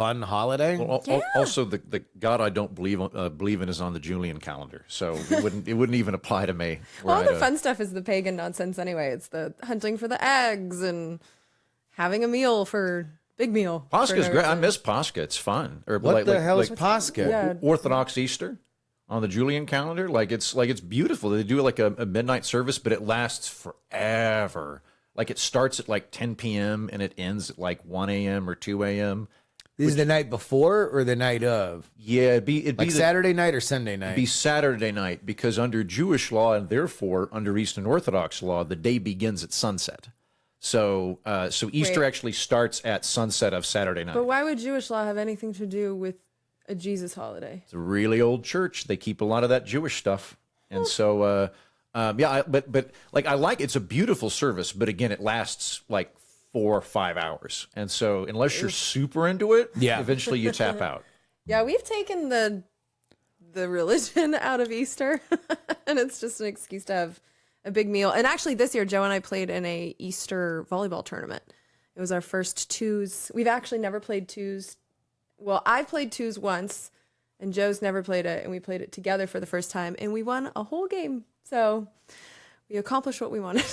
fun holiday. Well, also, the God I don't believe in is on the Julian calendar, so it wouldn't even apply to me. All the fun stuff is the pagan nonsense anyway. It's the hunting for the eggs and having a meal for big meal. Pascha's great. I miss Pascha. It's fun. Or what the hell is Pascha? Yeah. Orthodox Easter on the Julian calendar. It's beautiful. They do like a midnight service, but it lasts forever. Like it starts at like 10 p.m. and it ends at like 1 a.m. or 2 a.m. This is the night before or the night of? Yeah, it'd be like Saturday night or Sunday night? It'd be Saturday night, because under Jewish law and therefore under Eastern Orthodox law, the day begins at sunset. So Easter actually starts at sunset of Saturday night. But why would Jewish law have anything to do with a Jesus holiday? It's a really old church. They keep a lot of that Jewish stuff, and so but I like it's a beautiful service, but again, it lasts like 4 or 5 hours, and so unless you're super into it, eventually you tap out. Yeah, we've taken the religion out of Easter, and it's just an excuse to have a big meal. And actually, this year, Joe and I played in a Easter volleyball tournament. It was our first twos. We've actually never played twos. Well, I've played twos once, and Joe's never played it, and we played it together for the first time, and we won a whole game. So we accomplished what we wanted.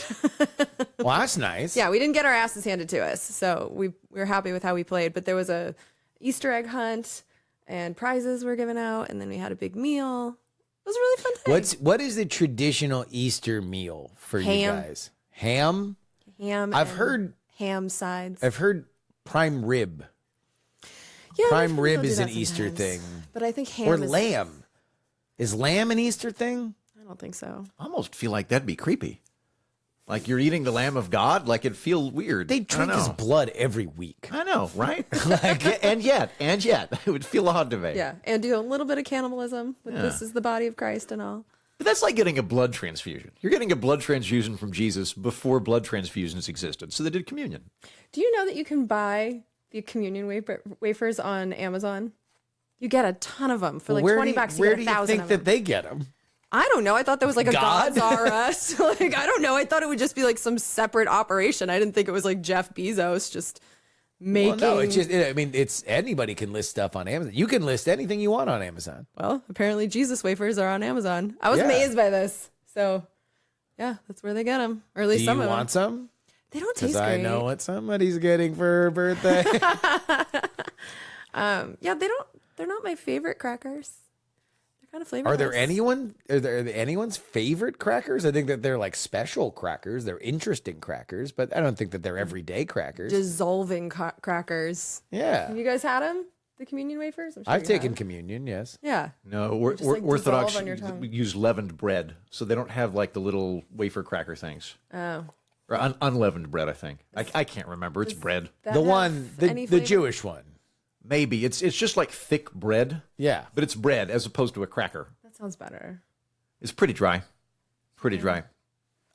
Well, that's nice. Yeah, we didn't get our asses handed to us, so we were happy with how we played. But there was a Easter egg hunt, and prizes were given out, and then we had a big meal. It was a really fun thing. What is the traditional Easter meal for you guys? Ham? Ham. I've heard ham sides. I've heard prime rib. Yeah, prime rib is an Easter thing. But I think ham or lamb. Is lamb an Easter thing? I don't think so. I almost feel like that'd be creepy. Like you're eating the Lamb of God. Like it'd feel weird. They drink his blood every week. I know, right? and yet, it would feel odd to me. Yeah, and do a little bit of cannibalism. This is the body of Christ and all. But that's like getting a blood transfusion. You're getting a blood transfusion from Jesus before blood transfusions existed. So they did communion. Do you know that you can buy the communion wafers on Amazon? You get a ton of them for like $20. Where do you think that they get them? I don't know. I thought there was like a God's R Us. Like, I don't know. I thought it would just be like some separate operation. I didn't think it was like Jeff Bezos just making. Well, no, it's just, I mean, it's anybody can list stuff on Amazon. You can list anything you want on Amazon. Well, apparently Jesus wafers are on Amazon. I was amazed by this. So, yeah, that's where they get them. Or at least some of them. Do you want some? They don't taste great. Because I know what somebody's getting for her birthday. Yeah, they're not my favorite crackers. Kind of flavorless. Are there anyone's favorite crackers? I think that they're like special crackers. They're interesting crackers, but I don't think that they're everyday crackers. Dissolving crackers. Yeah. Have you guys had them? The communion wafers? I'm sure I've taken communion, yes. Yeah. No, Orthodox use leavened bread, so they don't have like the little wafer cracker things. Oh. Or unleavened bread, I think. I can't remember. It's bread. The Jewish one. Maybe. It's just like thick bread. Yeah. But it's bread as opposed to a cracker. That sounds better. It's pretty dry. Pretty dry.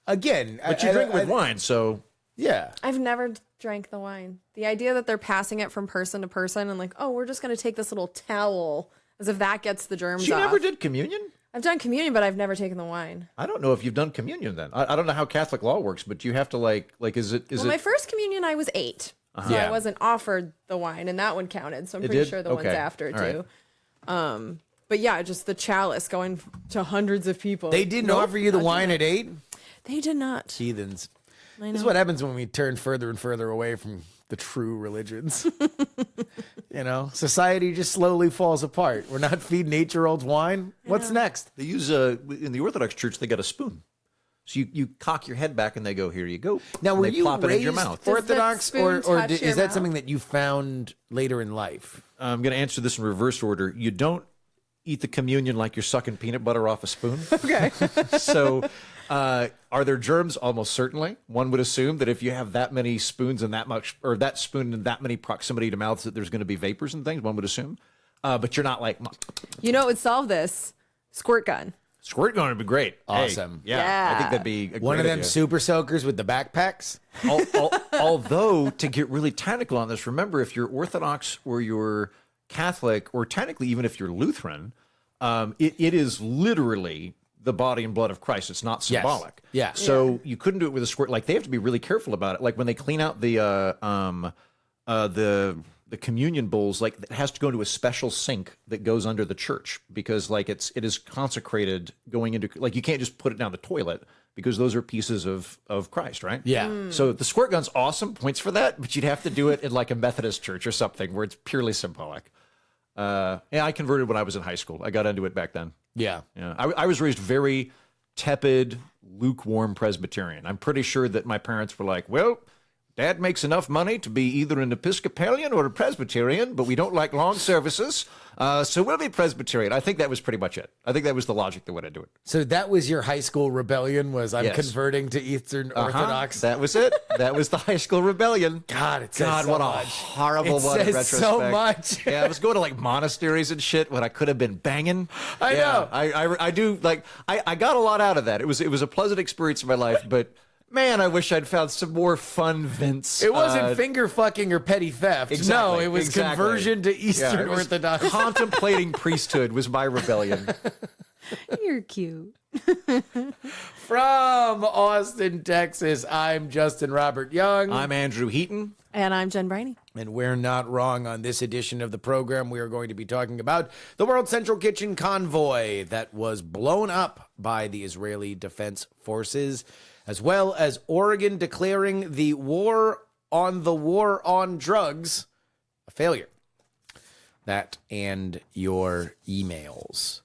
Again. But you drink with wine, so. Yeah. I've never drank the wine. The idea that they're passing it from person to person and like, oh, we're just going to take this little towel as if that gets the germs off. You never did communion? I've done communion, but I've never taken the wine. I don't know if you've done communion then. I don't know how Catholic law works, but you have to like is it? My first communion, I was 8. So I wasn't offered the wine, and that one counted. So I'm pretty sure the ones after too. Right. But yeah, just the chalice going to hundreds of people. They didn't offer you the wine at 8? They did not. Heathens. This is what happens when we turn further and further away from the true religions. You know, society just slowly falls apart. We're not feeding 8-year-olds wine. What's next? They use in the Orthodox Church, they got a spoon. So you cock your head back and they go, here you go. Now, were you plop it in your raised mouth. Orthodox, or is that something that you found later in life? I'm going to answer this in reverse order. You don't eat the communion like you're sucking peanut butter off a spoon. Okay. So are there germs? Almost certainly. One would assume that if you have that many spoons and that much, or that spoon and that many proximity to mouths, that there's going to be vapors and things, one would assume. But you're not like... You know what would solve this? Squirt gun. Squirt gun would be great. Awesome. Hey, yeah, I think that'd be a great one of them idea. super soakers with the backpacks. Although, to get really technical on this, remember, if you're Orthodox or you're Catholic, or technically even if you're Lutheran, it is literally the body and blood of Christ. It's not symbolic. Yes. Yeah. So you couldn't do it with a squirt. Like, they have to be really careful about it. Like when they clean out the the communion bowls, like it has to go into a special sink that goes under the church because like it is consecrated going into, like you can't just put it down the toilet because those are pieces of Christ, right? Yeah. So the squirt gun's awesome, points for that, but you'd have to do it in like a Methodist church or something where it's purely symbolic. Yeah, I converted when I was in high school. I got into it back then. Yeah. Yeah, I was raised very tepid, lukewarm Presbyterian. I'm pretty sure that my parents were like, well, Dad makes enough money to be either an Episcopalian or a Presbyterian, but we don't like long services, so we'll be Presbyterian. I think that was pretty much it. I think that was the logic that went into it. So that was your high school rebellion, was I'm Yes. converting to Eastern Orthodox? That was it. That was the high school rebellion. God, it says God, so what much. a horrible It one in says retrospect. so much. Yeah, I was going to like monasteries and shit when I could have been banging. I know. I do like I got a lot out of that. It was a pleasant experience in my life, but man, I wish I'd found some more fun Vince. It wasn't finger fucking or petty theft. Exactly, No, it was exactly. conversion to Yeah, Eastern it was Orthodox. Contemplating priesthood was my rebellion. You're cute. From Austin, Texas, I'm Justin Robert Young. I'm Andrew Heaton. And I'm Jen Briney. And we're not wrong on this edition of the program. We are going to be talking about the World Central Kitchen convoy that was blown up by the Israeli Defense Forces, as well as Oregon declaring the war on drugs a failure. That and your emails.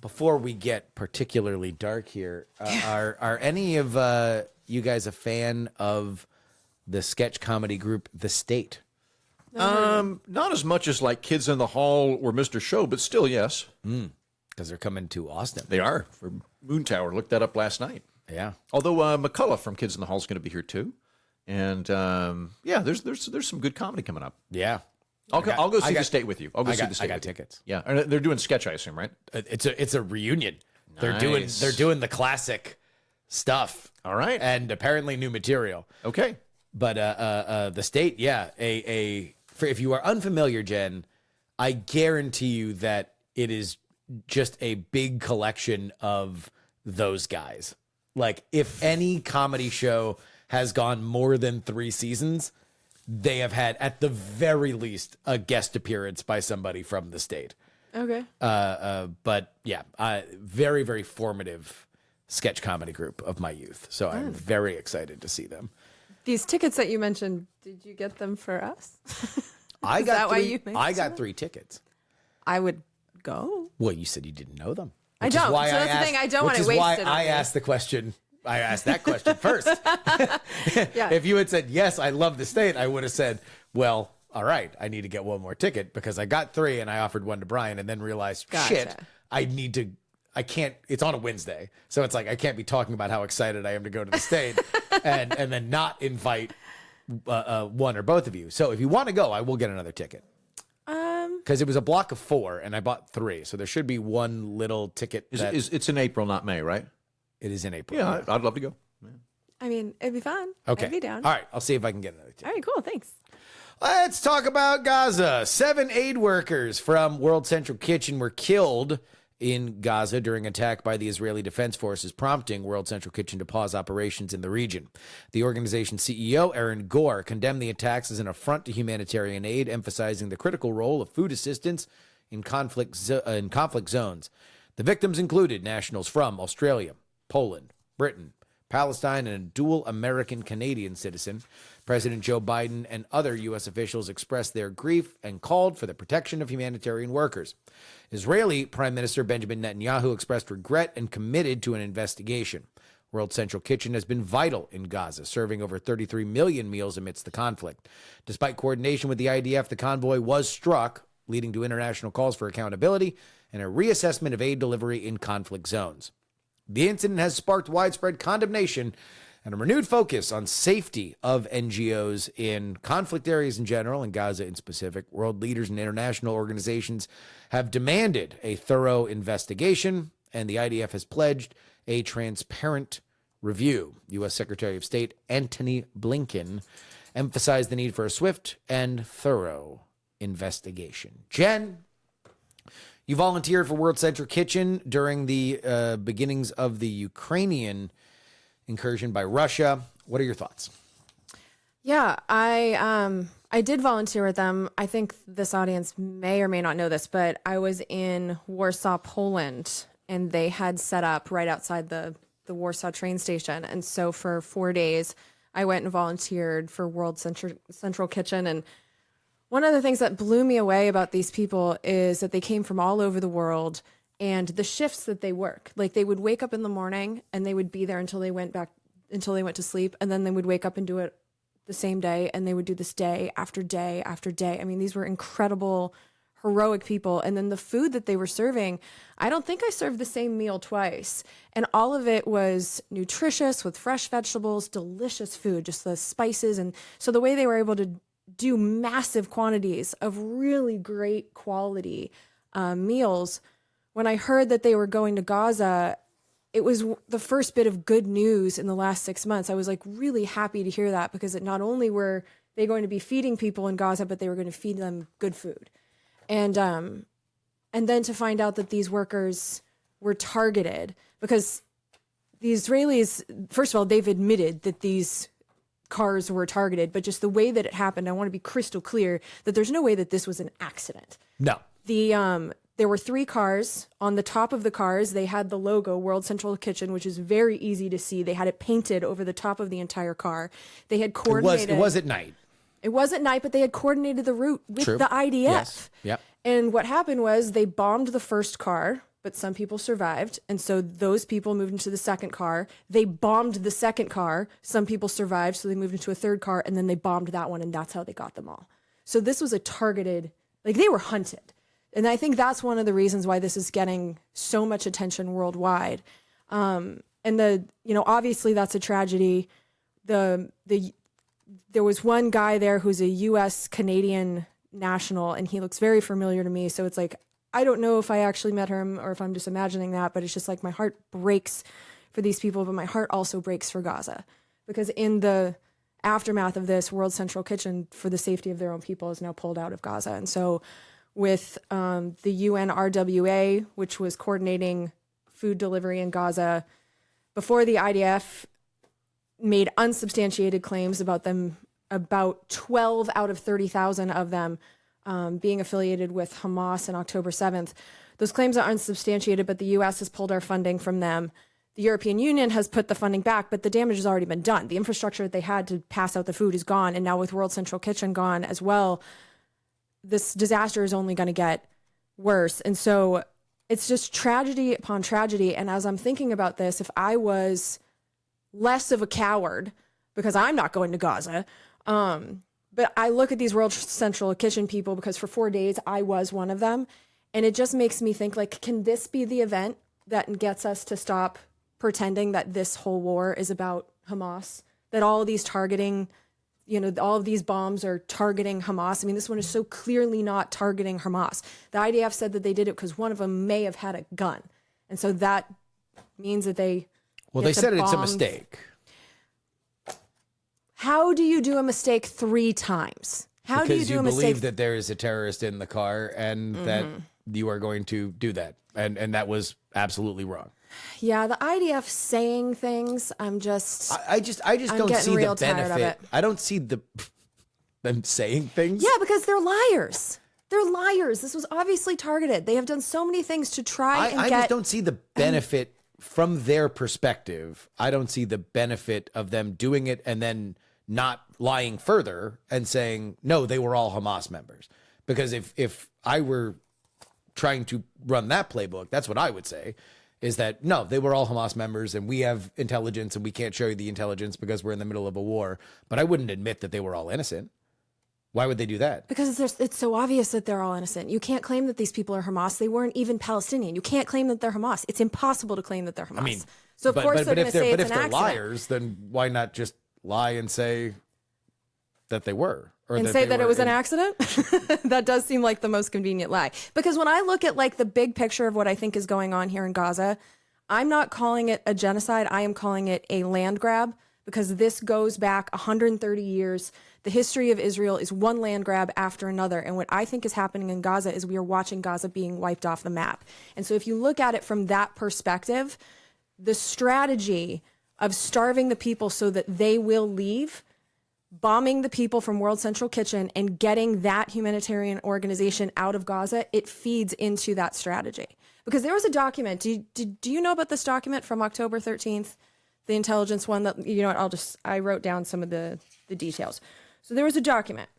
Before we get particularly dark here, are any of you guys a fan of the sketch comedy group The State? Not as much as like Kids in the Hall or Mr. Show, but still, yes. Because they're coming to Austin. They are. For Moon Tower. Looked that up last night. Yeah. Although McCullough from Kids in the Hall is going to be here too. And yeah, there's some good comedy coming up. Yeah. I'll go see The State with you. I'll go see The State. I got with you. tickets. Yeah. And they're doing sketch, I assume, right? It's a reunion. Nice. They're doing the classic stuff. All right. And apparently new material. Okay. But The State, yeah, if you are unfamiliar, Jen, I guarantee you that it is just a big collection of those guys. Like, if any comedy show has gone more than 3 seasons, they have had, at the very least, a guest appearance by somebody from The State. Okay. But yeah, very, very formative sketch comedy group of my youth. So I'm very excited to see them. These tickets that you mentioned, did you get them for us? I Is that got why three, you mentioned I got it? 3 tickets. I would go. Well, you said you didn't know them. I which is don't. why So that's the thing. I don't want which it is why wasted on I me. asked the question. I asked that question first. Yeah. If you had said, yes, I love The State, I would have said, well, all right, I need to get one more ticket because I got 3 and I offered one to Brian and then realized, Gotcha. shit, I can't, it's on a Wednesday. So it's like, I can't be talking about how excited I am to go to The State and then not invite one or both of you. So if you want to go, I will get another ticket. Because it was a block of 4 and I bought 3. So there should be one little ticket. It's in April, not May, right? It is in April. Yeah, I'd love to go. I mean, it'd be fun. Okay. I'd be down. All right. I'll see if I can get another ticket. All right, cool. Thanks. Let's talk about Gaza. 7 aid workers from World Central Kitchen were killed in Gaza during attack by the Israeli Defense Forces, prompting World Central Kitchen to pause operations in the region. The organization's CEO, Aaron Gore, condemned the attacks as an affront to humanitarian aid, emphasizing the critical role of food assistance in conflict zones. The victims included nationals from Australia, Poland, Britain, Palestine, and a dual American-Canadian citizen. President Joe Biden and other U.S. officials expressed their grief and called for the protection of humanitarian workers. Israeli Prime Minister Benjamin Netanyahu expressed regret and committed to an investigation. World Central Kitchen has been vital in Gaza, serving over 33 million meals amidst the conflict. Despite coordination with the IDF, the convoy was struck, leading to international calls for accountability and a reassessment of aid delivery in conflict zones. The incident has sparked widespread condemnation and a renewed focus on safety of NGOs in conflict areas in general and Gaza in specific. World leaders and international organizations have demanded a thorough investigation, and the IDF has pledged a transparent review. U.S. Secretary of State Antony Blinken emphasized the need for a swift and thorough investigation. Jen, you volunteered for World Central Kitchen during the beginnings of the Ukrainian incursion by Russia. What are your thoughts? Yeah, I I did volunteer with them. I think this audience may or may not know this, but I was in Warsaw, Poland, and they had set up right outside the Warsaw train station. And so for 4 days, I went and volunteered for World Central Kitchen. And one of the things that blew me away about these people is that they came from all over the world, and the shifts that they work. Like, they would wake up in the morning and they would be there until they went to sleep, and then they would wake up and do it the same day, and they would do this day after day after day. I mean, these were incredible, heroic people. And then the food that they were serving, I don't think I served the same meal twice. And all of it was nutritious with fresh vegetables, delicious food, just the spices. And so the way they were able to do massive quantities of really great quality meals, when I heard that they were going to Gaza, it was the first bit of good news in the last 6 months. I was like really happy to hear that, because it not only were they going to be feeding people in Gaza, but they were going to feed them good food. And then to find out that these workers were targeted, because the Israelis, first of all, they've admitted that these cars were targeted, but just the way that it happened, I want to be crystal clear that there's no way that this was an accident. No. There were 3 cars. On the top of the cars, they had the logo World Central Kitchen, which is very easy to see. They had it painted over the top of the entire car. They had coordinated. It was at night. It was at night, but they had coordinated the route with the IDF. Yes. Yep. And what happened was they bombed the first car, but some people survived. And so those people moved into the second car. They bombed the second car. Some people survived, so they moved into a third car, and then they bombed that one, and that's how they got them all. So this was a targeted, like, they were hunted. And I think that's one of the reasons why this is getting so much attention worldwide. And obviously that's a tragedy. There was one guy there who's a U.S. Canadian national, and he looks very familiar to me. So it's like, I don't know if I actually met him or if I'm just imagining that, but it's just like my heart breaks for these people, but my heart also breaks for Gaza, because in the aftermath of this, World Central Kitchen, for the safety of their own people, is now pulled out of Gaza. And so with the UN RWA, which was coordinating food delivery in Gaza, before the IDF made unsubstantiated claims about them, about 12 out of 30,000 of them being affiliated with Hamas on October 7th. Those claims are unsubstantiated, but the US has pulled our funding from them. The European Union has put the funding back, but the damage has already been done. The infrastructure that they had to pass out the food is gone, and now with World Central Kitchen gone as well, this disaster is only going to get worse. And so it's just tragedy upon tragedy. And as I'm thinking about this, if I was less of a coward, because I'm not going to Gaza, but I look at these World Central Kitchen people, because for 4 days I was one of them. And it just makes me think, like, can this be the event that gets us to stop pretending that this whole war is about Hamas, that all of these targeting, all of these bombs are targeting Hamas? I mean, this one is so clearly not targeting Hamas. The IDF said that they did it because one of them may have had a gun. And so that means that they said it's a mistake. How do you do a mistake 3 times? How do you do a mistake? Because you believe that there is a terrorist in the car, and that you are going to do that. And that was absolutely wrong. Yeah, the IDF saying things, I just don't see the benefit. I don't see them saying things. Yeah, because they're liars. They're liars. This was obviously targeted. They have done so many things to try and get... I just don't see the benefit from their perspective. I don't see the benefit of them doing it and then not lying further and saying, no, they were all Hamas members. Because if I were trying to run that playbook, that's what I would say, is that, no, they were all Hamas members, and we have intelligence, and we can't show you the intelligence because we're in the middle of a war. But I wouldn't admit that they were all innocent. Why would they do that? Because it's so obvious that they're all innocent. You can't claim that these people are Hamas. They weren't even Palestinian. You can't claim that they're Hamas. It's impossible to claim that they're Hamas. I mean, so of course they're going to say it's an accident. But if they're liars, then why not just lie and say that they were? And say that it was an accident? That does seem like the most convenient lie. Because when I look at, like, the big picture of what I think is going on here in Gaza, I'm not calling it a genocide. I am calling it a land grab, because this goes back 130 years. The history of Israel is one land grab after another. And what I think is happening in Gaza is we are watching Gaza being wiped off the map. And so if you look at it from that perspective, the strategy of starving the people so that they will leave bombing the people from World Central Kitchen and getting that humanitarian organization out of Gaza, it feeds into that strategy. Because there was a document. Do you know about this document from October 13th? The intelligence one that, you know what, I wrote down some of the details. So there was a document.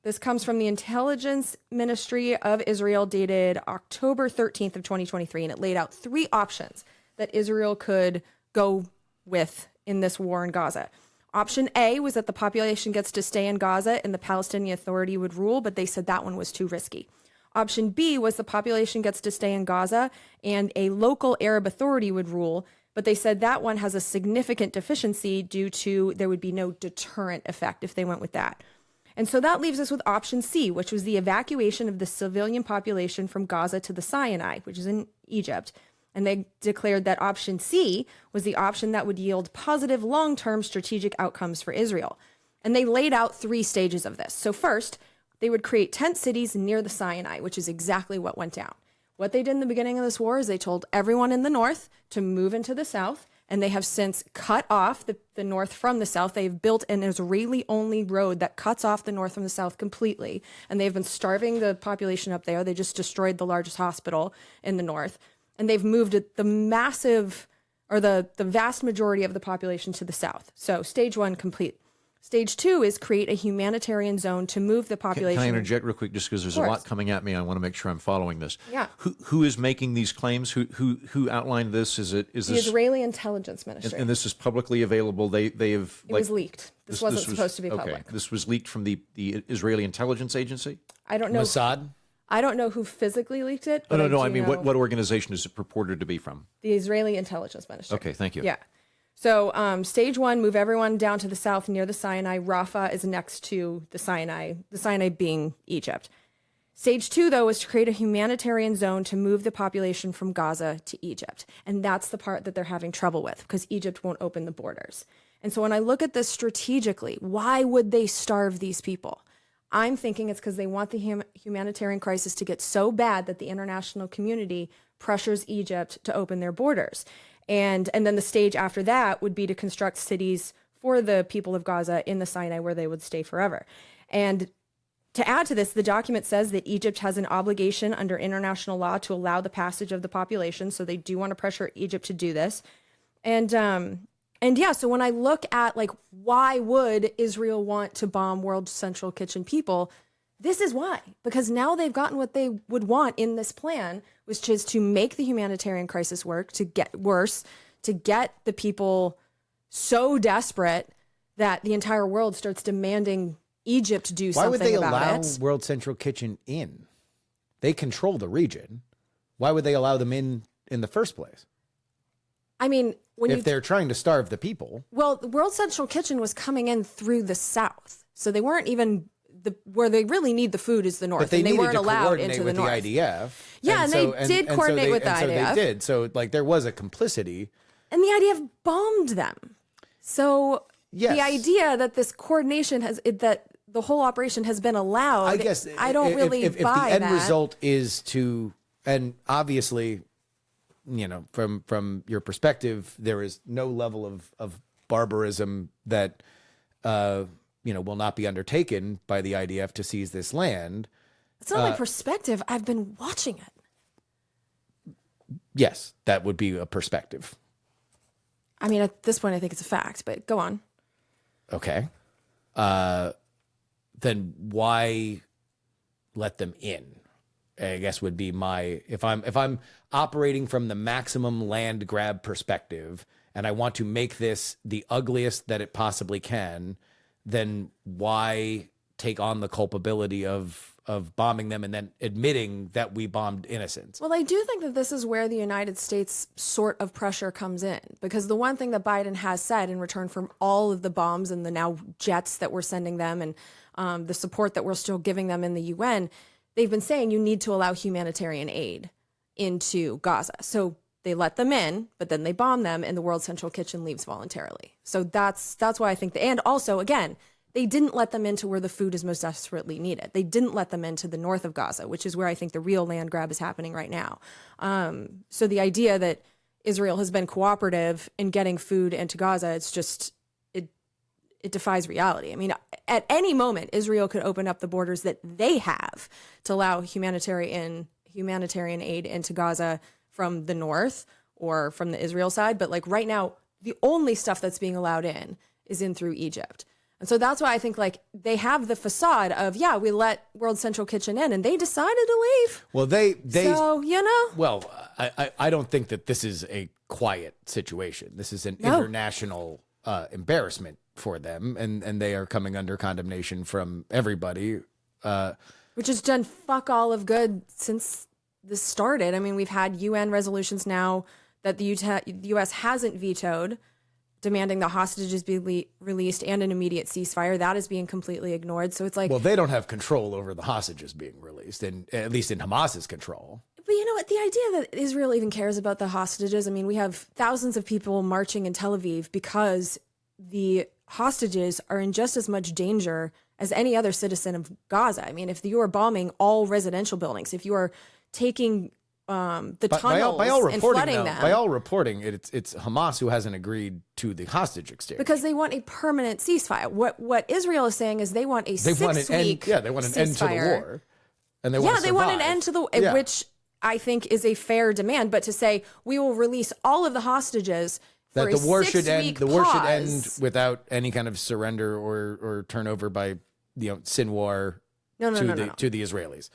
This comes from the Intelligence Ministry of Israel, dated October 13th of 2023, and it laid out 3 options that Israel could go with in this war in Gaza. Option A was that the population gets to stay in Gaza and the Palestinian Authority would rule, but they said that one was too risky. Option B was the population gets to stay in Gaza and a local Arab authority would rule, but they said that one has a significant deficiency due to there would be no deterrent effect if they went with that. And so that leaves us with option C, which was the evacuation of the civilian population from Gaza to the Sinai, which is in Egypt. And they declared that option C was the option that would yield positive long-term strategic outcomes for Israel. And they laid out 3 stages of this. So first, they would create tent cities near the Sinai, which is exactly what went down. What they did in the beginning of this war is they told everyone in the north to move into the south, and they have since cut off the north from the south. They've built an Israeli-only road that cuts off the north from the south completely, and they've been starving the population up there. They just destroyed the largest hospital in the north. And they've moved the vast majority of the population to the south. So stage 1 complete. Stage 2 is create a humanitarian zone to move the population. Can I interject real quick, just because there's a lot coming at me? I want to make sure I'm following this. Yeah. Who is making these claims? Who outlined this? The Israeli Intelligence Ministry. And this is publicly available. They have. It was leaked. This wasn't supposed to be public. Okay. This was leaked from the Israeli Intelligence Agency. I don't know. Mossad. I don't know who physically leaked it. But No. I mean, what organization is it purported to be from? The Israeli Intelligence Ministry. Okay, thank you. Yeah. So stage 1, move everyone down to the south near the Sinai. Rafah is next to the Sinai being Egypt. Stage 2, though, is to create a humanitarian zone to move the population from Gaza to Egypt. And that's the part that they're having trouble with because Egypt won't open the borders. And so when I look at this strategically, why would they starve these people? I'm thinking it's because they want the humanitarian crisis to get so bad that the international community pressures Egypt to open their borders. And then the stage after that would be to construct cities for the people of Gaza in the Sinai where they would stay forever. And to add to this, the document says that Egypt has an obligation under international law to allow the passage of the population. So they do want to pressure Egypt to do this. And yeah, so when I look at like, why would Israel want to bomb World Central Kitchen people? This is why, because now they've gotten what they would want in this plan, which is to make the humanitarian crisis work, to get worse, to get the people so desperate that the entire world starts demanding Egypt do something about it. Why would they allow World Central Kitchen in? They control the region. Why would they allow them in the first place? I mean, if they're trying to starve the people. Well, the World Central Kitchen was coming in through the south, so they weren't even where they really need the food is the north, but and they weren't allowed into the north. The IDF. Yeah, and they did coordinate with the IDF. So they did. So like there was a complicity, and the IDF bombed them. So yes. The idea that this coordination that the whole operation has been allowed, I guess I don't really buy that. If the end result is to, and obviously, you know, from your perspective, there is no level of barbarism that will not be undertaken by the IDF to seize this land. It's not my perspective. I've been watching it. Yes, that would be a perspective. I mean, at this point, I think it's a fact, but go on. Okay. Then why let them in? I guess would be my, if I'm operating from the maximum land grab perspective and I want to make this the ugliest that it possibly can, then why take on the culpability of bombing them and then admitting that we bombed innocents? Well, I do think that this is where the United States sort of pressure comes in, because the one thing that Biden has said in return for all of the bombs and the now jets that we're sending them and the support that we're still giving them in the UN, they've been saying you need to allow humanitarian aid into Gaza. So they let them in, but then they bomb them, and the World Central Kitchen leaves voluntarily. So that's why I think and also, again, they didn't let them into where the food is most desperately needed. They didn't let them into the north of Gaza, which is where I think the real land grab is happening right now. So the idea that Israel has been cooperative in getting food into Gaza, it's just, it defies reality. I mean, at any moment, Israel could open up the borders that they have to allow humanitarian aid into Gaza from the north or from the Israel side. But like right now, the only stuff that's being allowed in is in through Egypt. And so that's why I think like they have the facade of, yeah, we let World Central Kitchen in and they decided to leave. Well, they so, you know. Well, I don't think that this is a quiet situation. This is an international embarrassment for them. And they are coming under condemnation from everybody. Which has done fuck all of good since this started. I mean, we've had UN resolutions now that the U.S. hasn't vetoed, demanding the hostages be released and an immediate ceasefire. That is being completely ignored. So it's like... Well, they don't have control over the hostages being released, and at least in Hamas's control. But you know what? The idea that Israel even cares about the hostages, I mean, we have thousands of people marching in Tel Aviv because the hostages are in just as much danger as any other citizen of Gaza. I mean, if you are bombing all residential buildings, if you are taking... the tunnels and flooding them. By all reporting, it's Hamas who hasn't agreed to the hostage exchange because they want a permanent ceasefire. What Israel is saying is they want a 6 week. Yeah, they want an end to the war, and they want an end to the which I think is a fair demand. But to say we will release all of the hostages that for the war should end, the war should pause. end without any kind of surrender or turnover by Sinwar to the Israelis.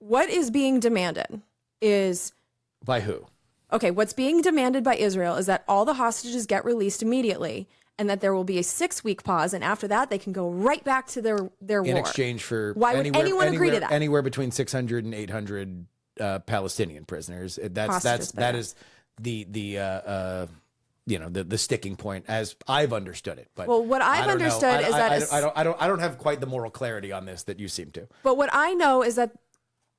What is being demanded is... By who? Okay, what's being demanded by Israel is that all the hostages get released immediately and that there will be a 6 week pause. And after that, they can go right back to their war. In exchange for... Why would anyone agree to that? Anywhere between 600 and 800 Palestinian prisoners. That is the sticking point as I've understood it. But well, what I've understood is that... I don't have quite the moral clarity on this that you seem to. But what I know is that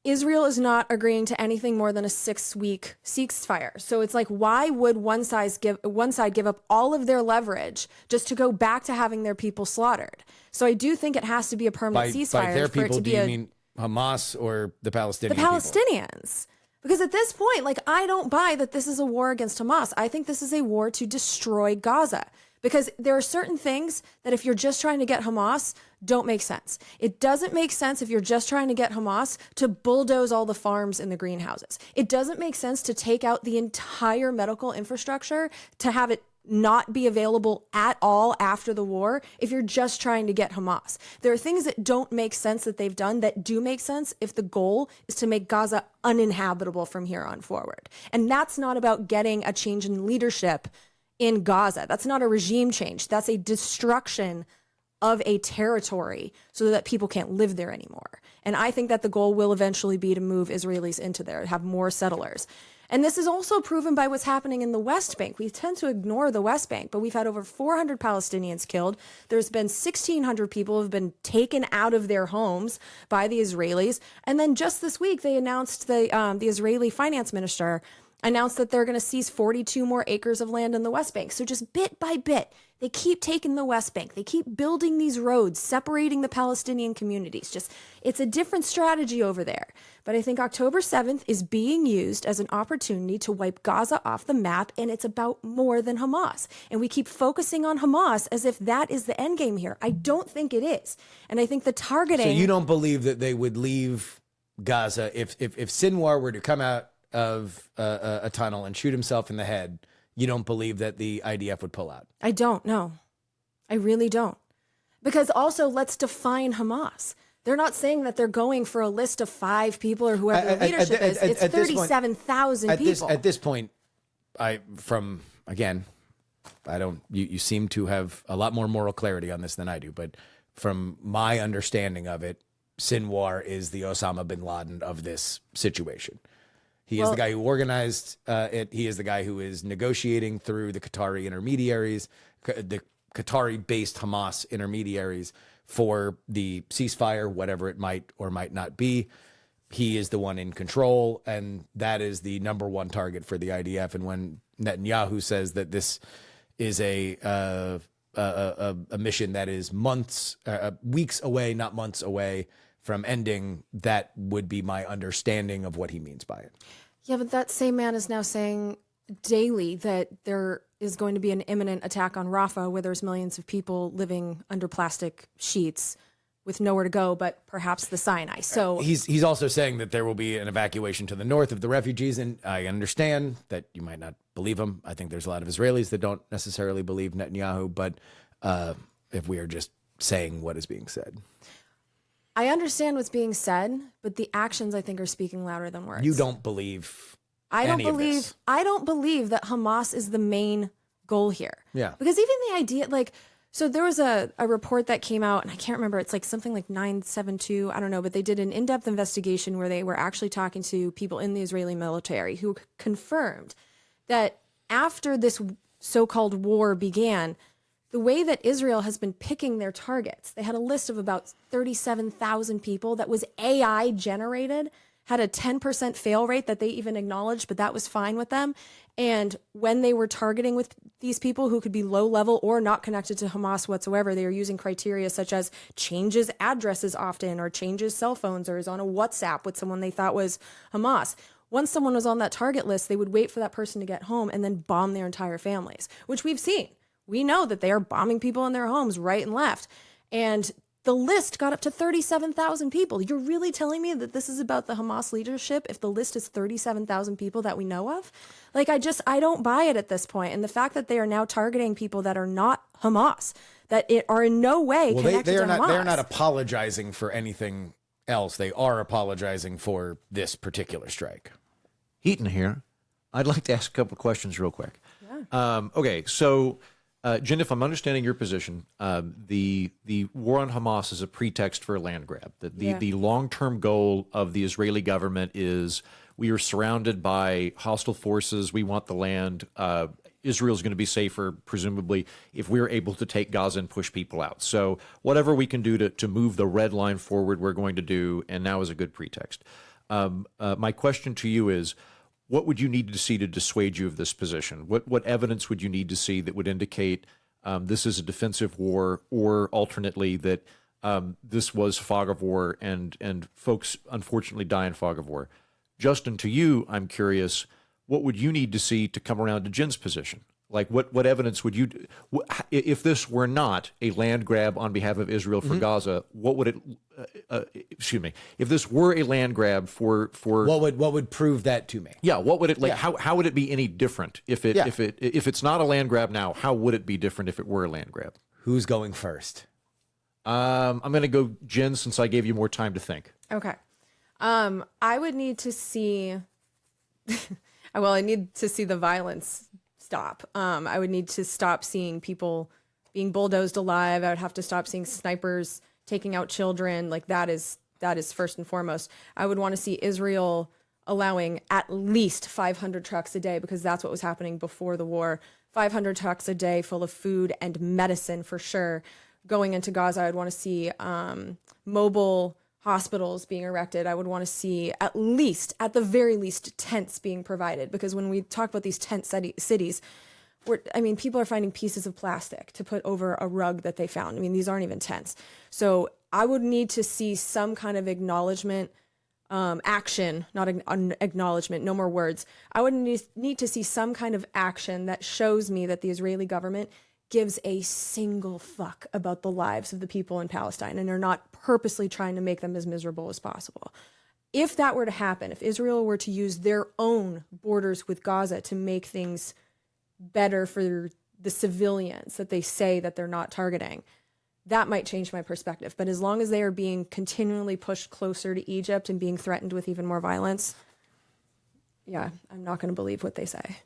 Israel is not agreeing to anything more than a 6 week ceasefire. So it's like, why would one side give up all of their leverage just to go back to having their people slaughtered? So I do think it has to be a permanent ceasefire. By their people, do you mean Hamas or the Palestinians? The Palestinians. Because at this point, like, I don't buy that this is a war against Hamas. I think this is a war to destroy Gaza. Because there are certain things that if you're just trying to get Hamas, don't make sense. It doesn't make sense if you're just trying to get Hamas to bulldoze all the farms in the greenhouses. It doesn't make sense to take out the entire medical infrastructure, to have it not be available at all after the war if you're just trying to get Hamas. There are things that don't make sense that they've done that do make sense if the goal is to make Gaza uninhabitable from here on forward. And that's not about getting a change in leadership in Gaza. That's not a regime change. That's a destruction of a territory so that people can't live there anymore. And I think that the goal will eventually be to move Israelis into there, have more settlers. And this is also proven by what's happening in the West Bank. We tend to ignore the West Bank, but we've had over 400 Palestinians killed. There's been 1,600 people who have been taken out of their homes by the Israelis. And then just this week, they announced, the Israeli finance minister announced that they're going to seize 42 more acres of land in the West Bank. So just bit by bit, they keep taking the West Bank. They keep building these roads, separating the Palestinian communities. It's a different strategy over there. But I think October 7th is being used as an opportunity to wipe Gaza off the map, and it's about more than Hamas. And we keep focusing on Hamas as if that is the end game here. I don't think it is. And I think the targeting... So you don't believe that they would leave Gaza if Sinwar were to come out of a tunnel and shoot himself in the head? You don't believe that the IDF would pull out? I don't, no. I really don't. Because also, let's define Hamas. They're not saying that they're going for a list of 5 people or whoever the leadership is. It's 37,000 people. At this point, you seem to have a lot more moral clarity on this than I do, but from my understanding of it, Sinwar is the Osama bin Laden of this situation. He is the guy who organized it. He is the guy who is negotiating through the Qatari intermediaries, the Qatari-based Hamas intermediaries for the ceasefire, whatever it might or might not be. He is the one in control, and that is the number one target for the IDF. And when Netanyahu says that this is a mission that is weeks away, not months away from ending, that would be my understanding of what he means by it. Yeah, but that same man is now saying daily that there is going to be an imminent attack on Rafah, where there's millions of people living under plastic sheets with nowhere to go but perhaps the Sinai. So he's also saying that there will be an evacuation to the north of the refugees, and I understand that you might not believe him. I think there's a lot of Israelis that don't necessarily believe Netanyahu, but if we are just saying what is being said. I understand what's being said, but the actions, I think, are speaking louder than words. You don't believe I don't any of believe this. I don't believe that Hamas is the main goal here. Yeah. Because even the idea, like, so there was a report that came out, and I can't remember, it's like something like 972, I don't know, but they did an in-depth investigation where they were actually talking to people in the Israeli military who confirmed that after this so-called war began, the way that Israel has been picking their targets, they had a list of about 37,000 people that was AI generated, had a 10% fail rate that they even acknowledged, but that was fine with them. And when they were targeting with these people who could be low level or not connected to Hamas whatsoever, they were using criteria such as changes addresses often, or changes cell phones, or is on a WhatsApp with someone they thought was Hamas. Once someone was on that target list, they would wait for that person to get home and then bomb their entire families, which we've seen. We know that they are bombing people in their homes right and left. And the list got up to 37,000 people. You're really telling me that this is about the Hamas leadership if the list is 37,000 people that we know of? Like, I don't buy it at this point. And the fact that they are now targeting people that are not Hamas, that are in no way connected to Hamas. They're not apologizing for anything else. They are apologizing for this particular strike. Heaton here. I'd like to ask a couple of questions real quick. Yeah. Okay, so Jen, if I'm understanding your position, the war on Hamas is a pretext for a land grab. The long-term goal of the Israeli government is we are surrounded by hostile forces. We want the land. Israel's going to be safer, presumably, if we're able to take Gaza and push people out. So whatever we can do to move the red line forward, we're going to do, and now is a good pretext. My question to you is, what would you need to see to dissuade you of this position? What evidence would you need to see that would indicate this is a defensive war, or alternately that this was fog of war and folks unfortunately die in fog of war? Justin, to you, I'm curious, what would you need to see to come around to Jen's position? Like, what evidence would you, if this were not a land grab on behalf of Israel for Gaza, what would it, if this were a land grab for what would prove that to me? Yeah, what would it, like, how would it be any different if it's not a land grab now, how would it be different if it were a land grab? Who's going first? I'm going to go Jen, since I gave you more time to think. Okay. I would need to see, well, I need to see the violence stop. I would need to stop seeing people being bulldozed alive. I would have to stop seeing snipers taking out children. Like, that is first and foremost. I would want to see Israel allowing at least 500 trucks a day, because that's what was happening before the war. 500 trucks a day full of food and medicine for sure. Going into Gaza, I would want to see mobile hospitals being erected. I would want to see at the very least, tents being provided. Because when we talk about these tent cities, people are finding pieces of plastic to put over a rug that they found. I mean, these aren't even tents. So I would need to see some kind of acknowledgement, action, not an acknowledgement, no more words. I would need to see some kind of action that shows me that the Israeli government gives a single fuck about the lives of the people in Palestine, and are not purposely trying to make them as miserable as possible. If that were to happen, if Israel were to use their own borders with Gaza to make things better for the civilians that they say that they're not targeting, that might change my perspective. But as long as they are being continually pushed closer to Egypt and being threatened with even more violence, yeah, I'm not going to believe what they say.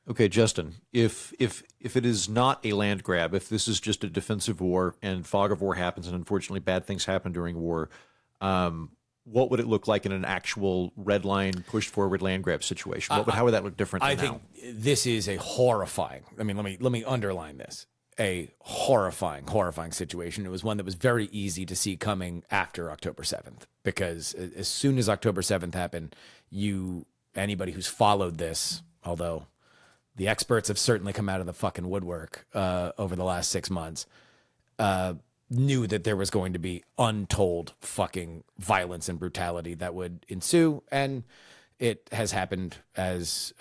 Okay, Justin, if it is not a land grab, if this is just a defensive war and fog of war happens and unfortunately bad things happen during war, what would it look like in an actual red line pushed forward land grab situation? How would that look different than I think this is a horrifying, let me underline this, a horrifying situation. It was one that was very easy to see coming after October 7th, because as soon as October 7th happened, anybody who's followed this, although the experts have certainly come out of the fucking woodwork over the last 6 months, knew that there was going to be untold fucking violence and brutality that would ensue. And it has happened as,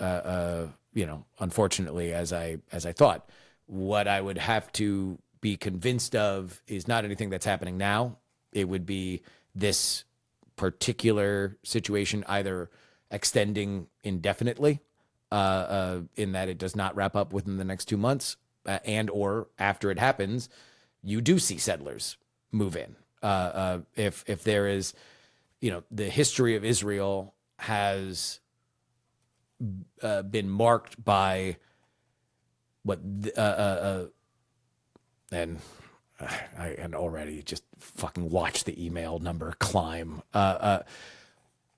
unfortunately, as I thought. What I would have to be convinced of is not anything that's happening now. It would be this particular situation either extending indefinitely, in that it does not wrap up within the next 2 months, and or after it happens, you do see settlers move in. If there is, the history of Israel has been marked by and already just fucking watch the email number climb,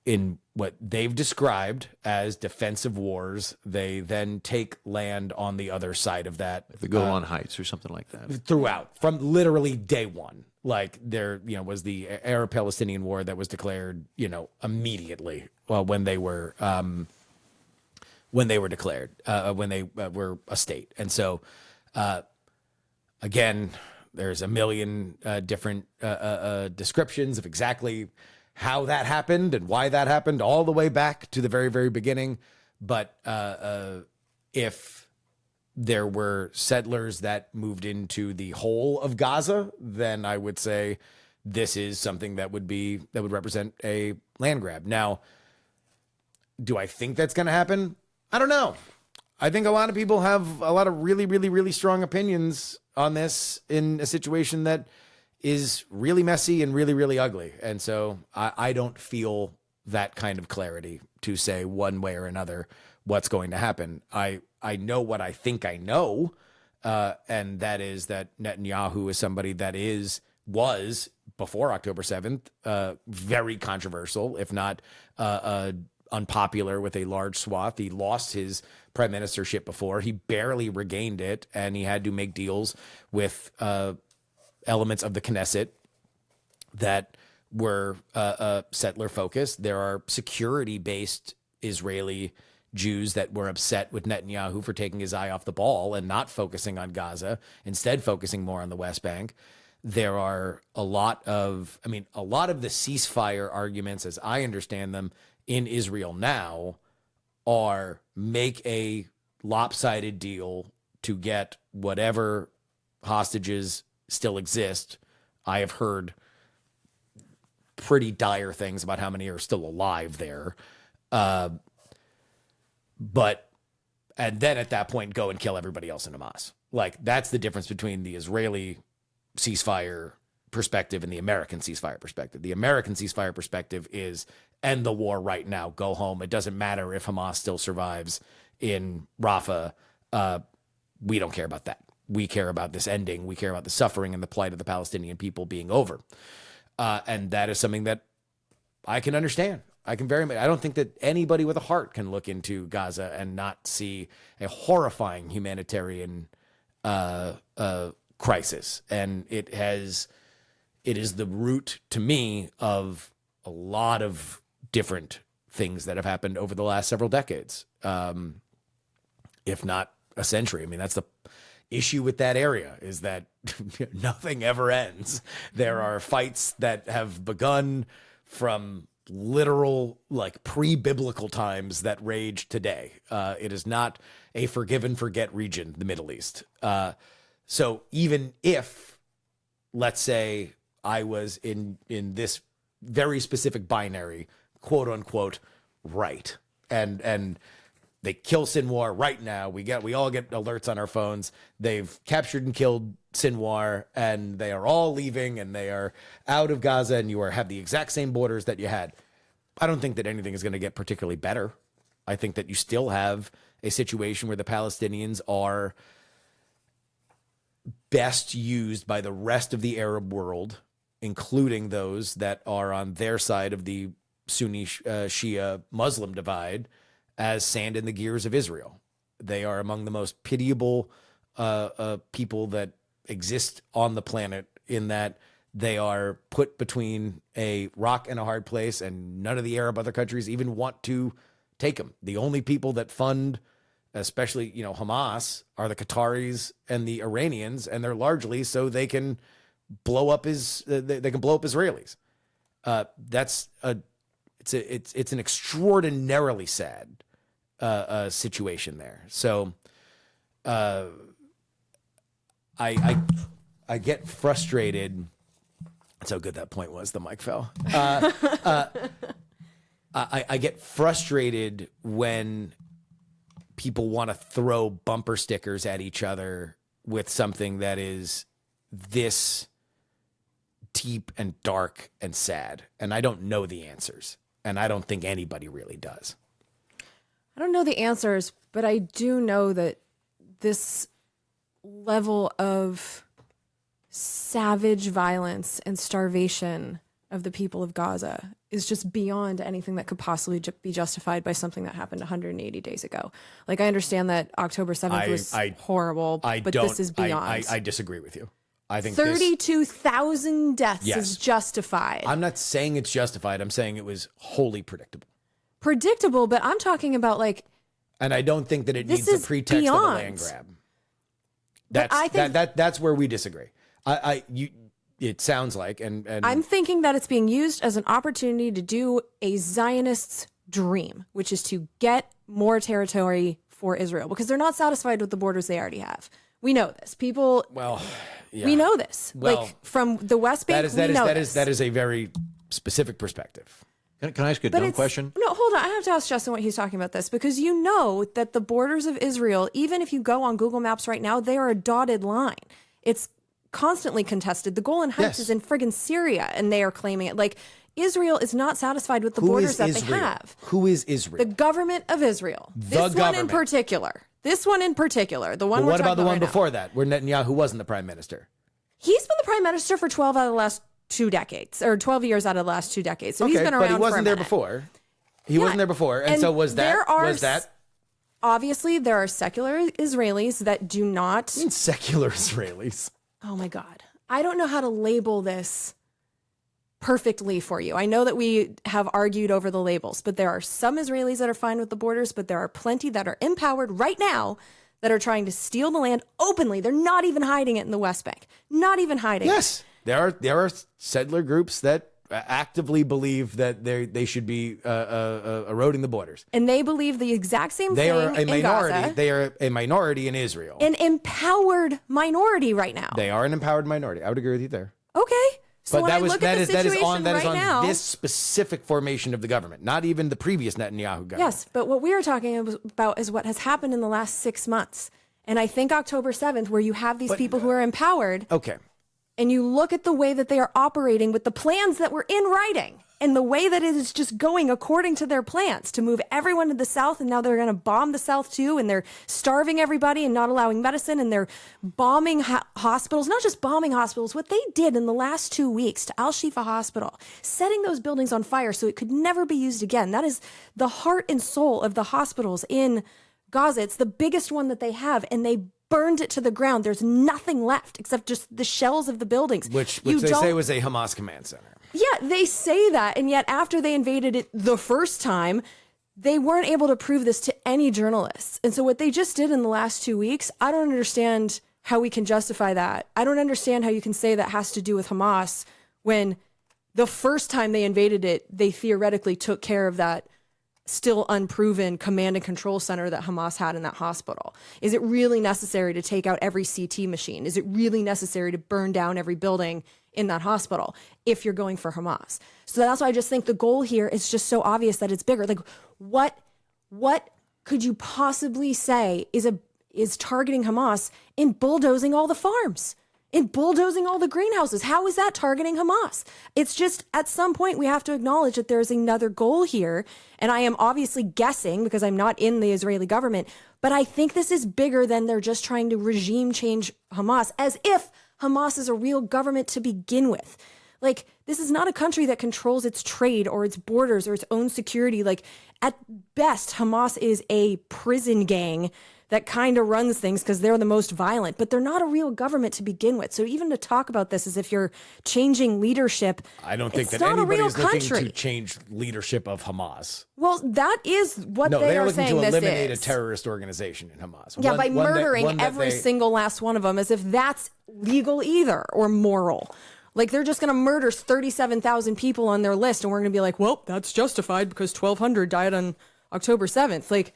in what they've described as defensive wars. They then take land on the other side of that. The Golan Heights or something like that. Throughout, from literally day one. Like there, was the Arab-Palestinian war that was declared, immediately. Well, when they were declared, when they were a state. And so, again, there's a million different descriptions of exactly how that happened and why that happened, all the way back to the very, very beginning. But if there were settlers that moved into the whole of Gaza, then I would say this is something that would represent a land grab. Now, do I think that's going to happen? I don't know. I think a lot of people have a lot of really, really, really strong opinions on this in a situation that is really messy and really, really ugly. And so I don't feel that kind of clarity to say one way or another what's going to happen. I know what I think I know, and that is that Netanyahu is somebody that was before October 7th, very controversial, if not unpopular with a large swath. He lost his prime ministership before. He barely regained it, and he had to make deals with elements of the Knesset that were settler focused. There are security-based Israeli Jews that were upset with Netanyahu for taking his eye off the ball and not focusing on Gaza, instead focusing more on the West Bank. There are a lot of the ceasefire arguments, as I understand them, in Israel now are make a lopsided deal to get whatever hostages still exist. I have heard pretty dire things about how many are still alive there. And then at that point, go and kill everybody else in Hamas. Like, that's the difference between the Israeli ceasefire perspective and the American ceasefire perspective. The American ceasefire perspective is end the war right now, go home. It doesn't matter if Hamas still survives in Rafah. We don't care about that. We care about this ending. We care about the suffering and the plight of the Palestinian people being over. And that is something that I can understand. I don't think that anybody with a heart can look into Gaza and not see a horrifying humanitarian crisis. And it is the root, to me, of a lot of different things that have happened over the last several decades, if not a century. I mean, that's the issue with that area, is that nothing ever ends. There are fights that have begun from literal, like, pre-biblical times that rage today. It is not a forgive and forget region, the Middle East. So even if, let's say, I was in this very specific binary, quote unquote, right, and they kill Sinwar right now. We all get alerts on our phones. They've captured and killed Sinwar, and they are all leaving, and they are out of Gaza, and you have the exact same borders that you had. I don't think that anything is going to get particularly better. I think that you still have a situation where the Palestinians are best used by the rest of the Arab world, including those that are on their side of the Sunni Shia Muslim divide, as sand in the gears of Israel. They are among the most pitiable people that exist on the planet, in that they are put between a rock and a hard place, and none of the Arab other countries even want to take them. The only people that fund, especially, Hamas, are the Qataris and the Iranians, and they're largely so they can blow up Israelis. It's an extraordinarily sad situation there. So I get frustrated. That's how good that point was. The mic fell. I get frustrated when people want to throw bumper stickers at each other with something that is this deep and dark and sad. And I don't know the answers. And I don't think anybody really does. I don't know the answers, but I do know that this level of savage violence and starvation of the people of Gaza is just beyond anything that could possibly be justified by something that happened 180 days ago. Like, I understand that October 7th was horrible, but this is beyond. I disagree with you. I think 32,000 deaths is justified. I'm not saying it's justified. I'm saying it was wholly predictable. Predictable, but I'm talking about like... And I don't think that it needs a pretext of a land grab. That's where we disagree. It sounds like, and I'm thinking that it's being used as an opportunity to do a Zionist's dream, which is to get more territory for Israel, because they're not satisfied with the borders they already have. We know this. People, we know this. Well, like from the West Bank, that is a very specific perspective. Can I ask a dumb question? No, hold on. I have to ask Justin what he's talking about this, because you know that the borders of Israel, even if you go on Google Maps right now, they are a dotted line. It's constantly contested. The Golan Heights is in friggin' Syria, and they are claiming it. Like, Israel is not satisfied with the borders that they have. Who is Israel? The government of Israel. This one in particular. The one. What about the one before that, where Netanyahu wasn't the prime minister? He's been the prime minister for 12 out of the last 2 decades, or 12 years out of the last 2 decades. So he's been around. But he wasn't there before. He wasn't there before, and so was that. Obviously, there are secular Israelis that do not. I mean, secular Israelis. Oh my God. I don't know how to label this perfectly for you. I know that we have argued over the labels, but there are some Israelis that are fine with the borders, but there are plenty that are empowered right now that are trying to steal the land openly. They're not even hiding it in the West Bank. Not even hiding it. There are settler groups that actively believe that they should be eroding the borders. And they believe the exact same thing in Gaza. They are a minority in Israel. An empowered minority right now. They are an empowered minority. I would agree with you there. Okay. So but that is on this specific formation of the government, not even the previous Netanyahu government. Yes, but what we are talking about is what has happened in the last 6 months. And I think October 7th, where you have these people who are empowered. Okay. And you look at the way that they are operating with the plans that were in writing and the way that it is just going according to their plans to move everyone to the South. And now they're going to bomb the South too. And they're starving everybody and not allowing medicine. And they're bombing hospitals, not just bombing hospitals. What they did in the last 2 weeks to Al-Shifa Hospital, setting those buildings on fire so it could never be used again. That is the heart and soul of the hospitals in Gaza. It's the biggest one that they have. And they burned it to the ground. There's nothing left except just the shells of the buildings. Which they say was a Hamas command center. Yeah, they say that. And yet after they invaded it the first time, they weren't able to prove this to any journalists. And so what they just did in the last 2 weeks, I don't understand how we can justify that. I don't understand how you can say that has to do with Hamas when the first time they invaded it, they theoretically took care of that still unproven command and control center that Hamas had in that hospital. Is it really necessary to take out every CT machine? Is it really necessary to burn down every building in that hospital if you're going for Hamas? So that's why I just think the goal here is just so obvious that it's bigger. Like, what could you possibly say is targeting Hamas in bulldozing all the farms? In bulldozing all the greenhouses? How is that targeting Hamas? It's just, at some point, we have to acknowledge that there's another goal here. And I am obviously guessing because I'm not in the Israeli government, but I think this is bigger than they're just trying to regime change Hamas, as if Hamas is a real government to begin with. Like, this is not a country that controls its trade or its borders or its own security. Like, at best, Hamas is a prison gang that kind of runs things because they're the most violent, but they're not a real government to begin with. So even to talk about this as if you're changing leadership, I don't think that anybody's looking to change leadership of Hamas. Well, that is what they are saying this is. No, they're looking to eliminate a terrorist organization in Hamas. Yeah, by murdering every single last one of them, as if that's legal either or moral. Like, they're just going to murder 37,000 people on their list, and we're going to be like, well, that's justified because 1,200 died on October 7th. Like,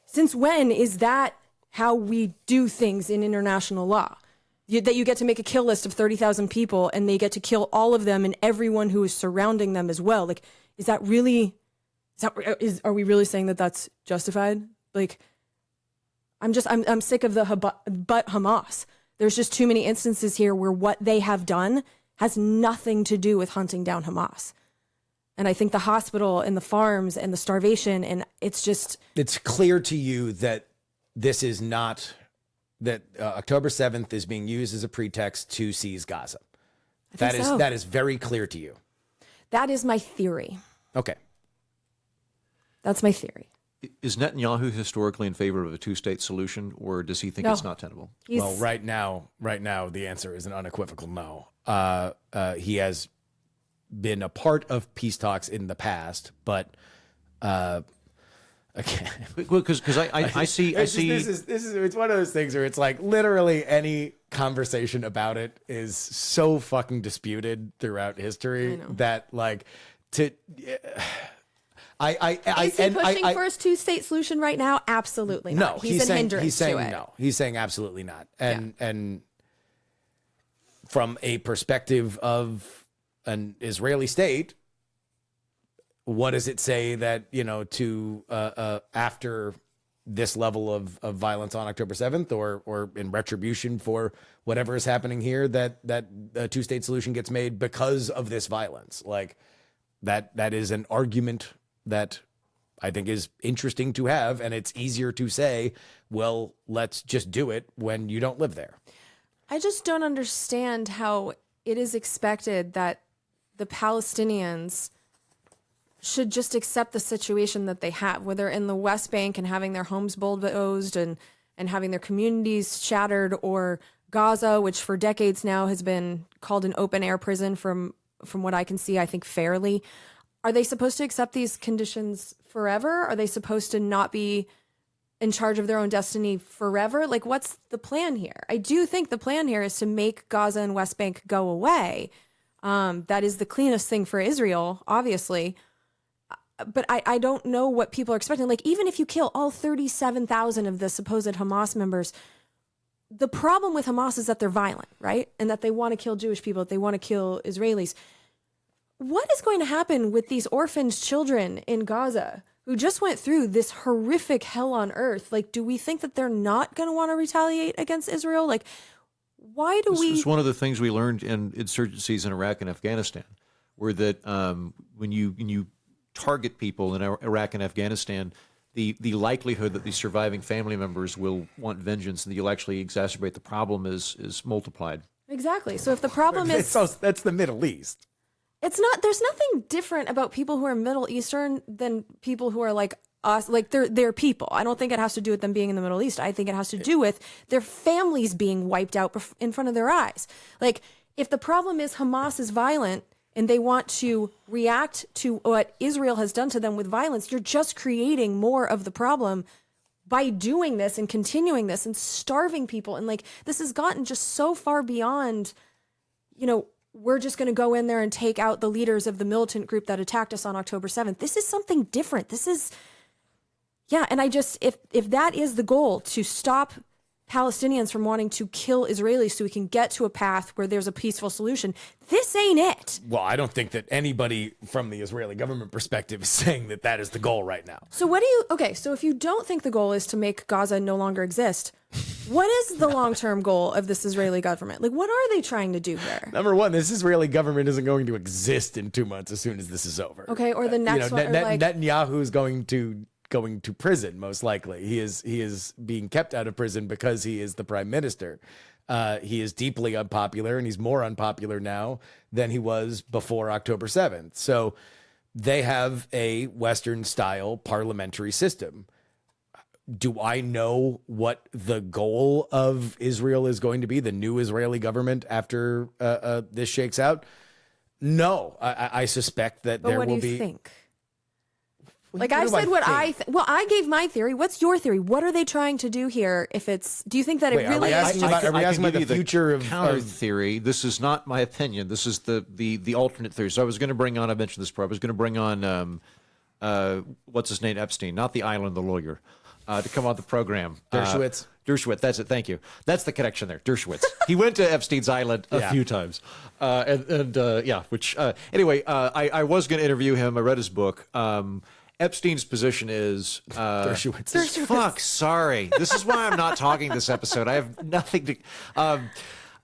Since when is that how we do things in international law? That you get to make a kill list of 30,000 people and they get to kill all of them and everyone who is surrounding them as well. Like, is that really, are we really saying that that's justified? Like, I'm sick of the but Hamas. There's just too many instances here where what they have done has nothing to do with hunting down Hamas. And I think the hospital and the farms and the starvation, and it's clear to you that this is not, that October 7th is being used as a pretext to seize Gaza. That is very clear to you. That is my theory. Okay. That's my theory. Is Netanyahu historically in favor of a two-state solution, or does he think it's not tenable? Well, right now, the answer is an unequivocal no. He has been a part of peace talks in the past, but okay. Because I see. This is it's one of those things where it's like literally any conversation about it is so fucking disputed throughout history that like to. Is he pushing for a two-state solution right now? Absolutely not. No, he's a hindrance he's saying to it. no. He's saying absolutely not. And from a perspective of an Israeli state, what does it say that, you know, to after this level of violence on October 7th or in retribution for whatever is happening here, that a two-state solution gets made because of this violence? Like that is an argument that I think is interesting to have, and it's easier to say, well, let's just do it when you don't live there. I just don't understand how it is expected that the Palestinians should just accept the situation that they have, whether in the West Bank and having their homes bulldozed and having their communities shattered, or Gaza, which for decades now has been called an open air prison from what I can see, I think fairly. Are they supposed to accept these conditions forever? Are they supposed to not be in charge of their own destiny forever? Like, what's the plan here? I do think the plan here is to make Gaza and West Bank go away. That is the cleanest thing for Israel, obviously. But I don't know what people are expecting. Like, even if you kill all 37,000 of the supposed Hamas members, the problem with Hamas is that they're violent, right? And that they want to kill Jewish people, that they want to kill Israelis. What is going to happen with these orphaned children in Gaza who just went through this horrific hell on earth? Like, do we think that they're not going to want to retaliate against Israel? Like, why do we... It's one of the things we learned in insurgencies in Iraq and Afghanistan, were that when you target people in Iraq and Afghanistan, the likelihood that the surviving family members will want vengeance and that you'll actually exacerbate the problem is multiplied. Exactly. So if the problem is... That's the Middle East. It's not, there's nothing different about people who are Middle Eastern than people who are like us. Like, they're people. I don't think it has to do with them being in the Middle East. I think it has to do with their families being wiped out in front of their eyes. Like, if the problem is Hamas is violent and they want to react to what Israel has done to them with violence, you're just creating more of the problem by doing this and continuing this and starving people. And like, this has gotten just so far beyond, you know, we're just going to go in there and take out the leaders of the militant group that attacked us on October 7th. This is something different. This is, and I just, if that is the goal, to stop Palestinians from wanting to kill Israelis so we can get to a path where there's a peaceful solution, this ain't it. Well, I don't think that anybody from the Israeli government perspective is saying that that is the goal right now. So so if you don't think the goal is to make Gaza no longer exist, what is the long-term goal of this Israeli government? Like, what are they trying to do here? Number one, this Israeli government isn't going to exist in 2 months as soon as this is over. Okay, or the next one. Netanyahu is going to prison, most likely. He is being kept out of prison because he is the prime minister. He is deeply unpopular, and he's more unpopular now than he was before October 7th. So they have a Western-style parliamentary system. Do I know what the goal of Israel is going to be, the new Israeli government, after this shakes out? No, I suspect that there will be... But what do you think? Like, I said what I well, I gave my theory. What's your theory? What are they trying to do here? If it's, do you think that it really is? Are we asking about the future of counter theory? This is not my opinion. This is the alternate theory. So I was going to bring on, I mentioned this before, I was going to bring on, what's his name, Epstein, not the island, the lawyer. to come on the program. Dershowitz. Dershowitz, that's it. Thank you. That's the connection there. Dershowitz. He went to Epstein's Island a few times. Anyway, I was going to interview him. I read his book. Epstein's position is Dershowitz. Fuck, sorry. This is why I'm not talking this episode. I have nothing to.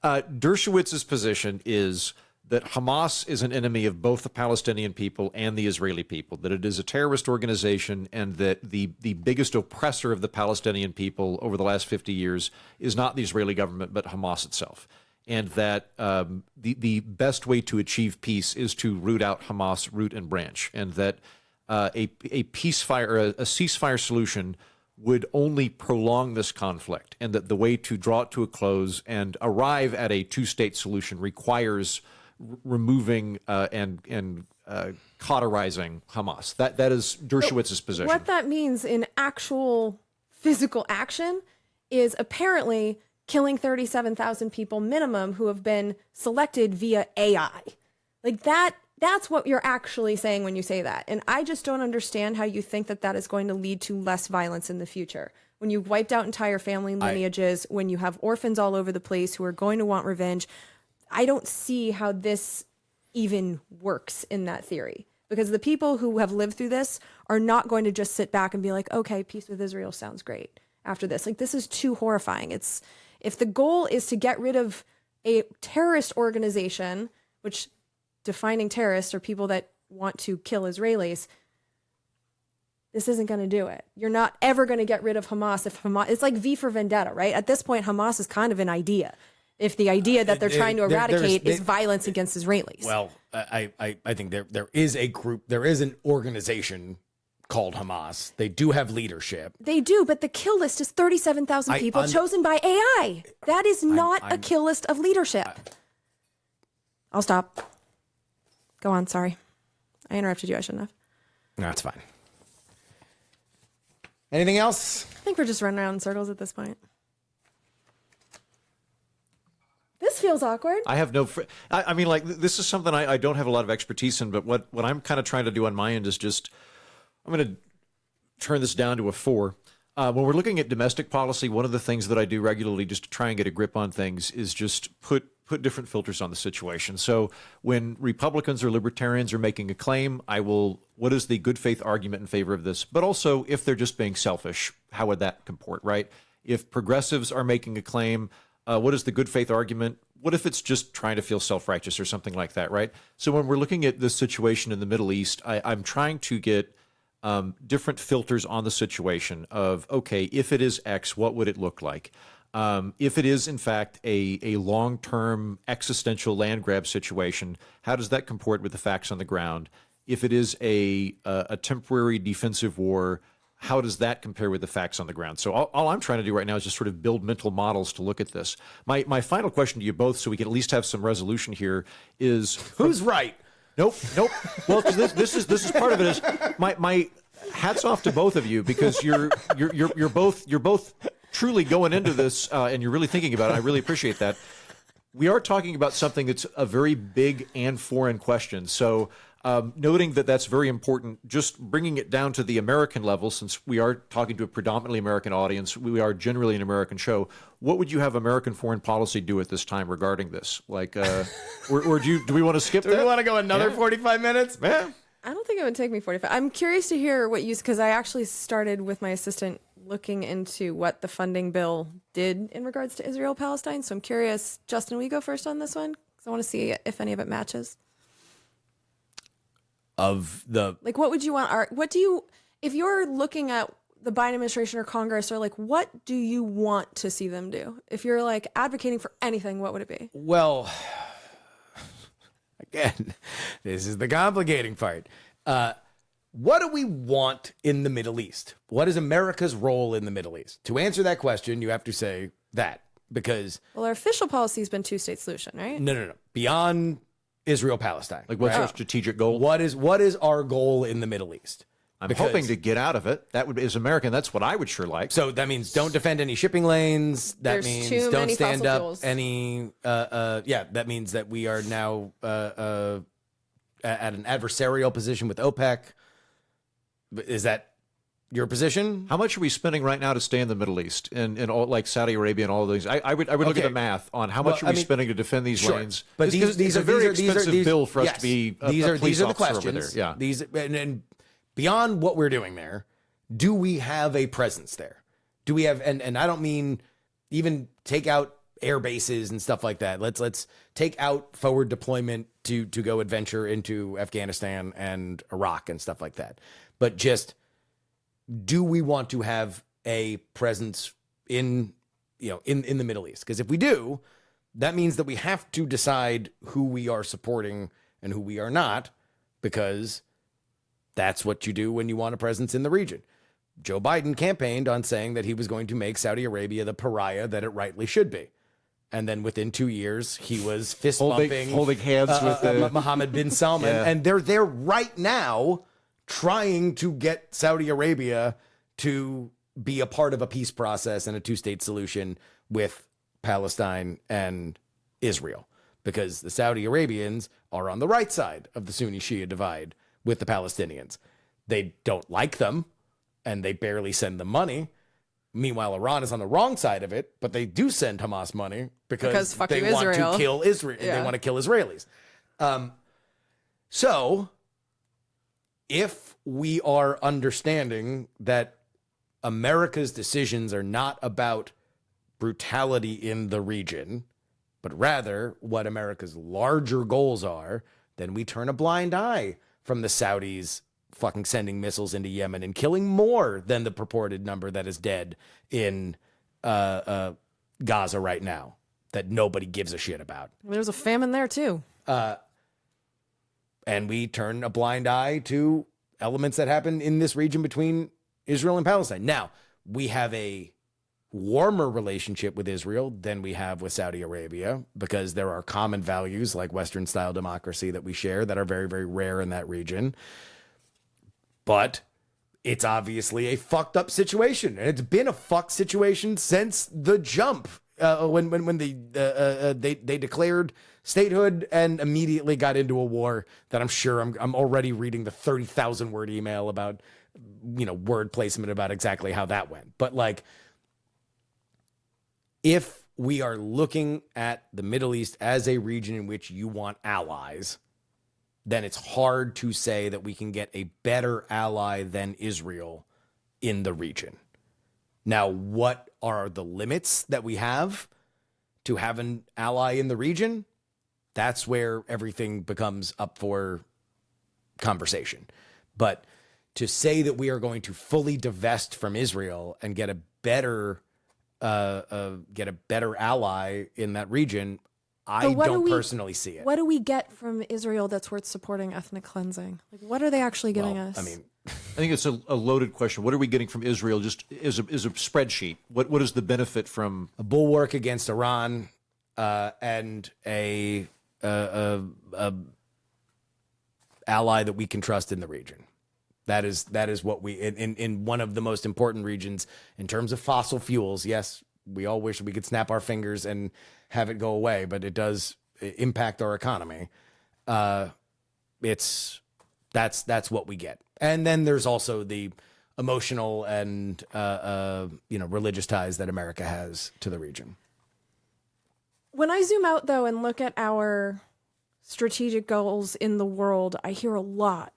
Dershowitz's position is that Hamas is an enemy of both the Palestinian people and the Israeli people, that it is a terrorist organization, and that the biggest oppressor of the Palestinian people over the last 50 years is not the Israeli government, but Hamas itself. And that the best way to achieve peace is to root out Hamas, root and branch, and that a ceasefire solution would only prolong this conflict, and that the way to draw it to a close and arrive at a two-state solution requires removing and cauterizing Hamas. That is Dershowitz's position. What that means in actual physical action is apparently killing 37,000 people minimum who have been selected via AI. Like that's what you're actually saying when you say that. And I just don't understand how you think that that is going to lead to less violence in the future. When you've wiped out entire family lineages, when you have orphans all over the place who are going to want revenge, I don't see how this even works in that theory. Because the people who have lived through this are not going to just sit back and be like, okay, peace with Israel sounds great after this. Like, this is too horrifying. If the goal is to get rid of a terrorist organization, which defining terrorists are people that want to kill Israelis, this isn't going to do it. You're not ever going to get rid of Hamas if Hamas, it's like V for Vendetta, right? At this point, Hamas is kind of an idea. If the idea that they're trying to eradicate is violence against Israelis. Well, I think there is a group, there is an organization called Hamas. They do have leadership. They do, but the kill list is 37,000 people chosen by AI. That is not a kill list of leadership. I'll stop. Go on, sorry. I interrupted you, I shouldn't have. No, it's fine. Anything else? I think we're just running around in circles at this point. This feels awkward. I have no... I mean, like, this is something I don't have a lot of expertise in, but what I'm kind of trying to do on my end is just... I'm going to turn this down to a 4. When we're looking at domestic policy, one of the things that I do regularly just to try and get a grip on things is just put different filters on the situation. So when Republicans or libertarians are making a claim, what is the good faith argument in favor of this? But also, if they're just being selfish, how would that comport, right? If progressives are making a claim, what is the good faith argument? What if it's just trying to feel self-righteous or something like that, right? So when we're looking at this situation in the Middle East, I'm trying to get different filters on the situation of, okay, if it is X, what would it look like? If it is, in fact, a long-term existential land grab situation, how does that comport with the facts on the ground? If it is a temporary defensive war, how does that compare with the facts on the ground? So all I'm trying to do right now is just sort of build mental models to look at this. My final question to you both, so we can at least have some resolution here, is... Who's right? Nope. Well, this is part of it. Is my hats off to both of you, because you're both truly going into this and you're really thinking about it. I really appreciate that. We are talking about something that's a very big and foreign question. So noting that that's very important, just bringing it down to the American level, since we are talking to a predominantly American audience, we are generally an American show. What would you have American foreign policy do at this time regarding this? Like, or do we want to skip that? Do we want to go another 45 minutes? Man. I don't think it would take me 45. I'm curious to hear what you, because I actually started with my assistant looking into what the funding bill did in regards to Israel-Palestine. So I'm curious, Justin, will you go first on this one? Because I want to see if any of it matches. Like, what would you want? If you're looking at the Biden administration or Congress, or like, what do you want to see them do? If you're like advocating for anything, what would it be? Well, again, this is the complicating part. What do we want in the Middle East? What is America's role in the Middle East? To answer that question, you have to say that, because... Well, our official policy has been two-state solution, right? No. Beyond Israel-Palestine. Like, what's our strategic goal? What is our goal in the Middle East? I'm hoping to get out of it. That would, as American, that's what I would sure like. So that means don't defend any shipping lanes. That means don't stand up any. That means that we are now at an adversarial position with OPEC. Is that your position? How much are we spending right now to stay in the Middle East and all, like Saudi Arabia and all those? I would look at the math on how much are we spending to defend these lanes. But these are a very expensive bill for us to be a police the officer questions. over there. Yeah. These and beyond what we're doing there, do we have a presence there? Do we have and I don't mean even take out air bases and stuff like that. Let's take out forward deployment to go adventure into Afghanistan and Iraq and stuff like that. But just, do we want to have a presence in the Middle East? Because if we do, that means that we have to decide who we are supporting and who we are not, because that's what you do when you want a presence in the region. Joe Biden campaigned on saying that he was going to make Saudi Arabia the pariah that it rightly should be. And then within 2 years, he was fist bumping, holding hands with Mohammed bin Salman. Yeah. And they're there right now trying to get Saudi Arabia to be a part of a peace process and a two-state solution with Palestine and Israel, because the Saudi Arabians are on the right side of the Sunni-Shia divide with the Palestinians. They don't like them, and they barely send them money. Meanwhile, Iran is on the wrong side of it, but they do send Hamas money because they want to kill Israel. Yeah. They want to kill Israelis. So if we are understanding that America's decisions are not about brutality in the region, but rather what America's larger goals are, then we turn a blind eye from the Saudis fucking sending missiles into Yemen and killing more than the purported number that is dead in Gaza right now that nobody gives a shit about. There's a famine there too. And we turn a blind eye to elements that happen in this region between Israel and Palestine. Now, we have a warmer relationship with Israel than we have with Saudi Arabia, because there are common values like Western-style democracy that we share that are very, very rare in that region. But it's obviously a fucked up situation, and it's been a fucked situation since the jump when they declared statehood and immediately got into a war that I'm sure I'm already reading the 30,000 word email about, word placement about exactly how that went. But like, if we are looking at the Middle East as a region in which you want allies, then it's hard to say that we can get a better ally than Israel in the region. Now, what are the limits that we have to have an ally in the region? That's where everything becomes up for conversation. But to say that we are going to fully divest from Israel and get a better ally in that region, I don't personally see it. What do we get from Israel that's worth supporting ethnic cleansing? Like, what are they actually giving us? I mean, I think it's a loaded question. What are we getting from Israel? Just is a spreadsheet. What is the benefit from a bulwark against Iran and a ally that we can trust in the region? That is what we in one of the most important regions in terms of fossil fuels. Yes, we all wish we could snap our fingers and have it go away, but it does impact our economy. That's what we get. And then there's also the emotional and religious ties that America has to the region. When I zoom out though and look at our strategic goals in the world, I hear a lot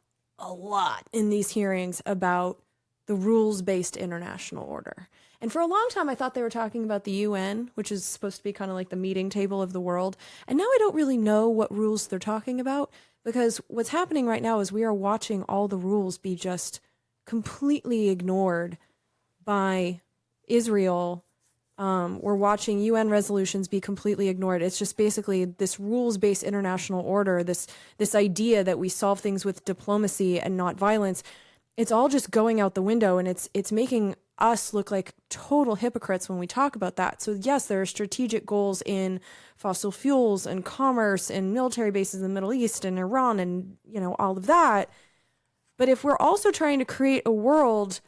in these hearings about the rules-based international order. And for a long time, I thought they were talking about the UN, which is supposed to be kind of like the meeting table of the world. And now I don't really know what rules they're talking about, because what's happening right now is we are watching all the rules be just completely ignored by Israel. We're watching UN resolutions be completely ignored. It's just basically this rules-based international order, this idea that we solve things with diplomacy and not violence. It's all just going out the window, and it's making us look like total hypocrites when we talk about that. So yes, there are strategic goals in fossil fuels and commerce and military bases in the Middle East and Iran and, all of that. But if we're also trying to create a world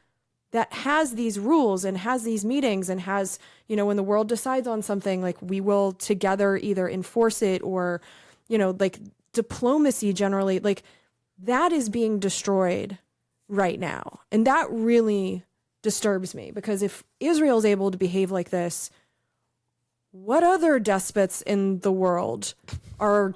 that has these rules and has these meetings and has, when the world decides on something, like we will together either enforce it or, like diplomacy generally, like that is being destroyed right now. And that really disturbs me, because if Israel's able to behave like this, what other despots in the world are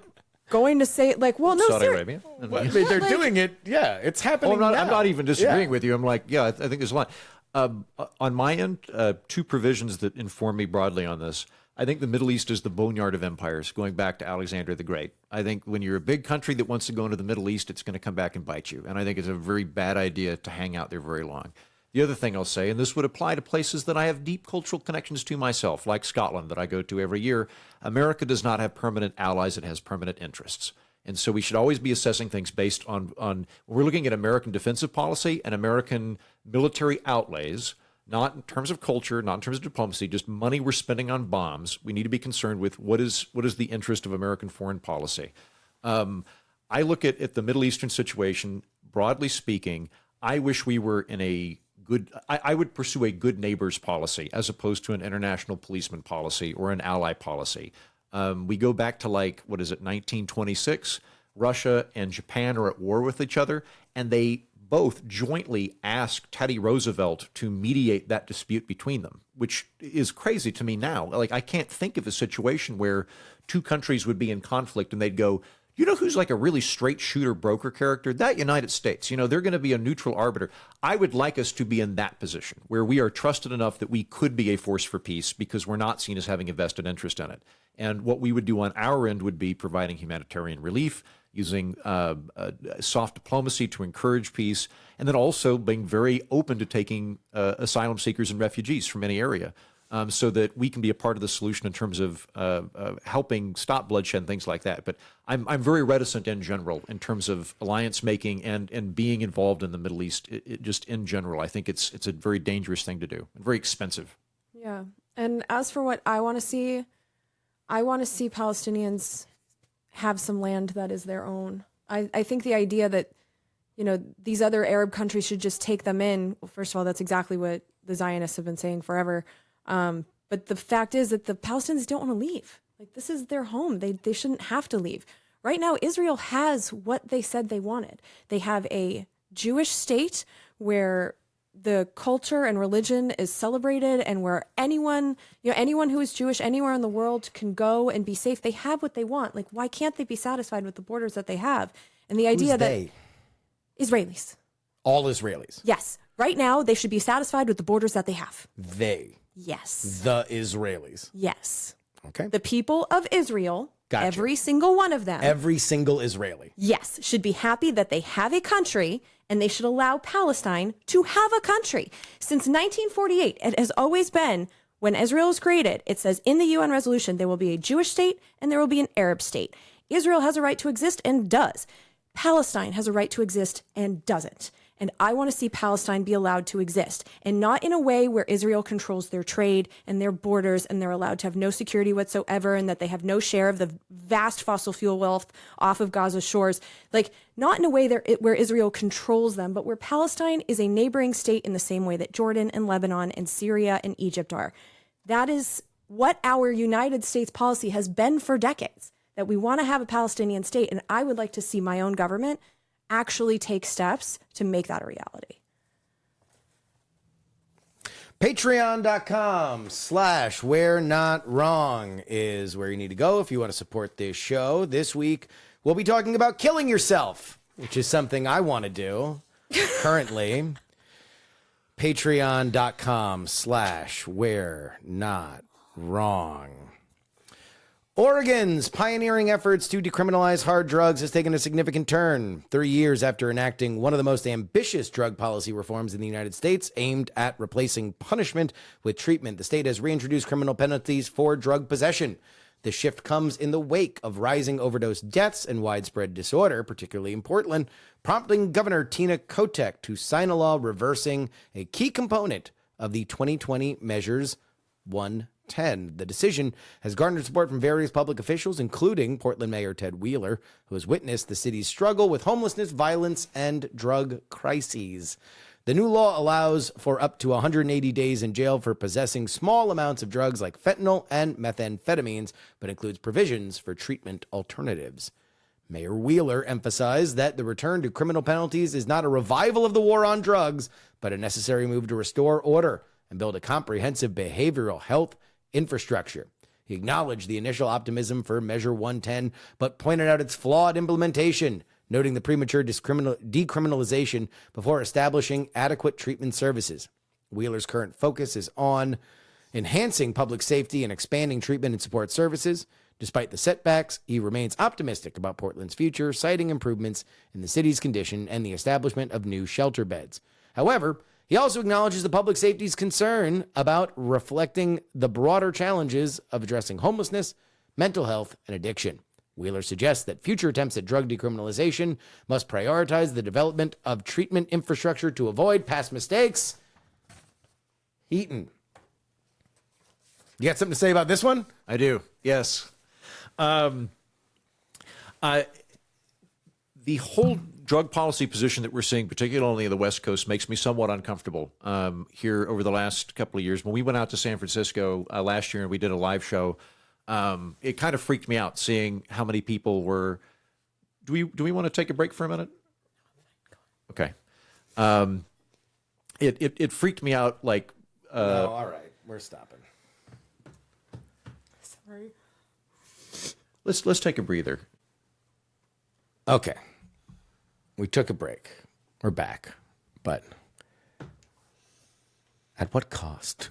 going to say, like, well, no, Saudi Arabia. Well, I mean, they're doing it. Yeah, it's happening. Oh, I'm now. not even disagreeing Yeah. with you. I'm like, yeah, I think there's a lot. On my end, two provisions that inform me broadly on this. I think the Middle East is the boneyard of empires, going back to Alexander the Great. I think when you're a big country that wants to go into the Middle East, it's going to come back and bite you. And I think it's a very bad idea to hang out there very long. The other thing I'll say, and this would apply to places that I have deep cultural connections to myself, like Scotland, that I go to every year, America does not have permanent allies, it has permanent interests. And so we should always be assessing things based on we're looking at American defensive policy and American military outlays, not in terms of culture, not in terms of diplomacy, just money we're spending on bombs. We need to be concerned with what is the interest of American foreign policy. I look at the Middle Eastern situation, broadly speaking, I wish we were in a good, I would pursue a good neighbors policy as opposed to an international policeman policy or an ally policy. We go back to 1926. Russia and Japan are at war with each other, and they both jointly asked Teddy Roosevelt to mediate that dispute between them, which is crazy to me now. Like, I can't think of a situation where two countries would be in conflict and they'd go, you know who's like a really straight shooter broker character? That United States. You know, they're going to be a neutral arbiter. I would like us to be in that position where we are trusted enough that we could be a force for peace because we're not seen as having a vested interest in it. And what we would do on our end would be providing humanitarian relief, using soft diplomacy to encourage peace, and then also being very open to taking asylum seekers and refugees from any area. So that we can be a part of the solution in terms of helping stop bloodshed and things like that. But I'm very reticent in general in terms of alliance making and being involved in the Middle East. Just in general, I think it's a very dangerous thing to do and very expensive. Yeah. And as for what I want to see Palestinians have some land that is their own. I think the idea that, you know, these other Arab countries should just take them in. Well, first of all, that's exactly what the Zionists have been saying forever. But the fact is that the Palestinians don't want to leave. Like, this is their home. They shouldn't have to leave. Right now, Israel has what they said they wanted. They have a Jewish state where the culture and religion is celebrated, and where anyone who is Jewish anywhere in the world can go and be safe. They have what they want. Like, why can't they be satisfied with the borders that they have? And the idea that Israelis, all Israelis. Yes. Right now, they should be satisfied with the borders that they have. They. Yes. The Israelis. Yes. Okay. The people of Israel, Gotcha. Every single one of them. Every single Israeli. Yes, should be happy that they have a country, and they should allow Palestine to have a country. Since 1948, it has always been, when Israel was created, it says in the UN resolution, there will be a Jewish state and there will be an Arab state. Israel has a right to exist and does. Palestine has a right to exist and doesn't. And I want to see Palestine be allowed to exist, and not in a way where Israel controls their trade and their borders, and they're allowed to have no security whatsoever, and that they have no share of the vast fossil fuel wealth off of Gaza's shores. Like, not in a way where Israel controls them, but where Palestine is a neighboring state in the same way that Jordan and Lebanon and Syria and Egypt are. That is what our United States policy has been for decades, that we want to have a Palestinian state. And I would like to see my own government actually take steps to make that a reality. Patreon.com/where-not-wrong is where you need to go if you want to support this show. This week, we'll be talking about killing yourself, which is something I want to do currently. Patreon.com/where-not-wrong. Oregon's pioneering efforts to decriminalize hard drugs has taken a significant turn. 3 years after enacting one of the most ambitious drug policy reforms in the United States, aimed at replacing punishment with treatment, the state has reintroduced criminal penalties for drug possession. The shift comes in the wake of rising overdose deaths and widespread disorder, particularly in Portland, prompting Governor Tina Kotek to sign a law reversing a key component of the 2020 Measures 110. The decision has garnered support from various public officials, including Portland Mayor Ted Wheeler, who has witnessed the city's struggle with homelessness, violence, and drug crises. The new law allows for up to 180 days in jail for possessing small amounts of drugs like fentanyl and methamphetamines, but includes provisions for treatment alternatives. Mayor Wheeler emphasized that the return to criminal penalties is not a revival of the war on drugs, but a necessary move to restore order and build a comprehensive behavioral health infrastructure. He acknowledged the initial optimism for Measure 110, but pointed out its flawed implementation, noting the premature decriminalization before establishing adequate treatment services. Wheeler's current focus is on enhancing public safety and expanding treatment and support services. Despite the setbacks, he remains optimistic about Portland's future, citing improvements in the city's condition and the establishment of new shelter beds. However, he also acknowledges the public safety's concern about reflecting the broader challenges of addressing homelessness, mental health, and addiction. Wheeler suggests that future attempts at drug decriminalization must prioritize the development of treatment infrastructure to avoid past mistakes. Heaton, you got something to say about this one? I do, yes. The whole drug policy position that we're seeing, particularly on the West Coast, makes me somewhat uncomfortable here over the last couple of years. When we went out to San Francisco last year and we did a live show, it kind of freaked me out seeing how many people were. Do we want to take a break for a minute? Okay. It freaked me out like. No, all right, we're stopping. Sorry. Let's take a breather. Okay. We took a break. We're back. But at what cost?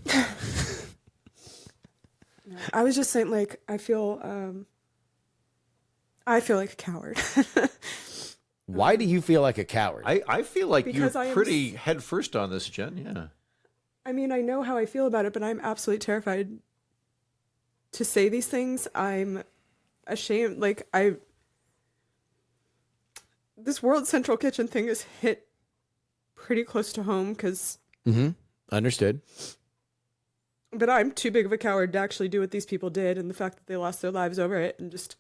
I was just saying, like, I feel like a coward. Why do you feel like a coward? I feel like Because you're pretty head first on this, Jen. Yeah. I mean, I know how I feel about it, but I'm absolutely terrified to say these things. I'm ashamed. Like, this World Central Kitchen thing has hit pretty close to home because. Understood. But I'm too big of a coward to actually do what these people did, and the fact that they lost their lives over it, and just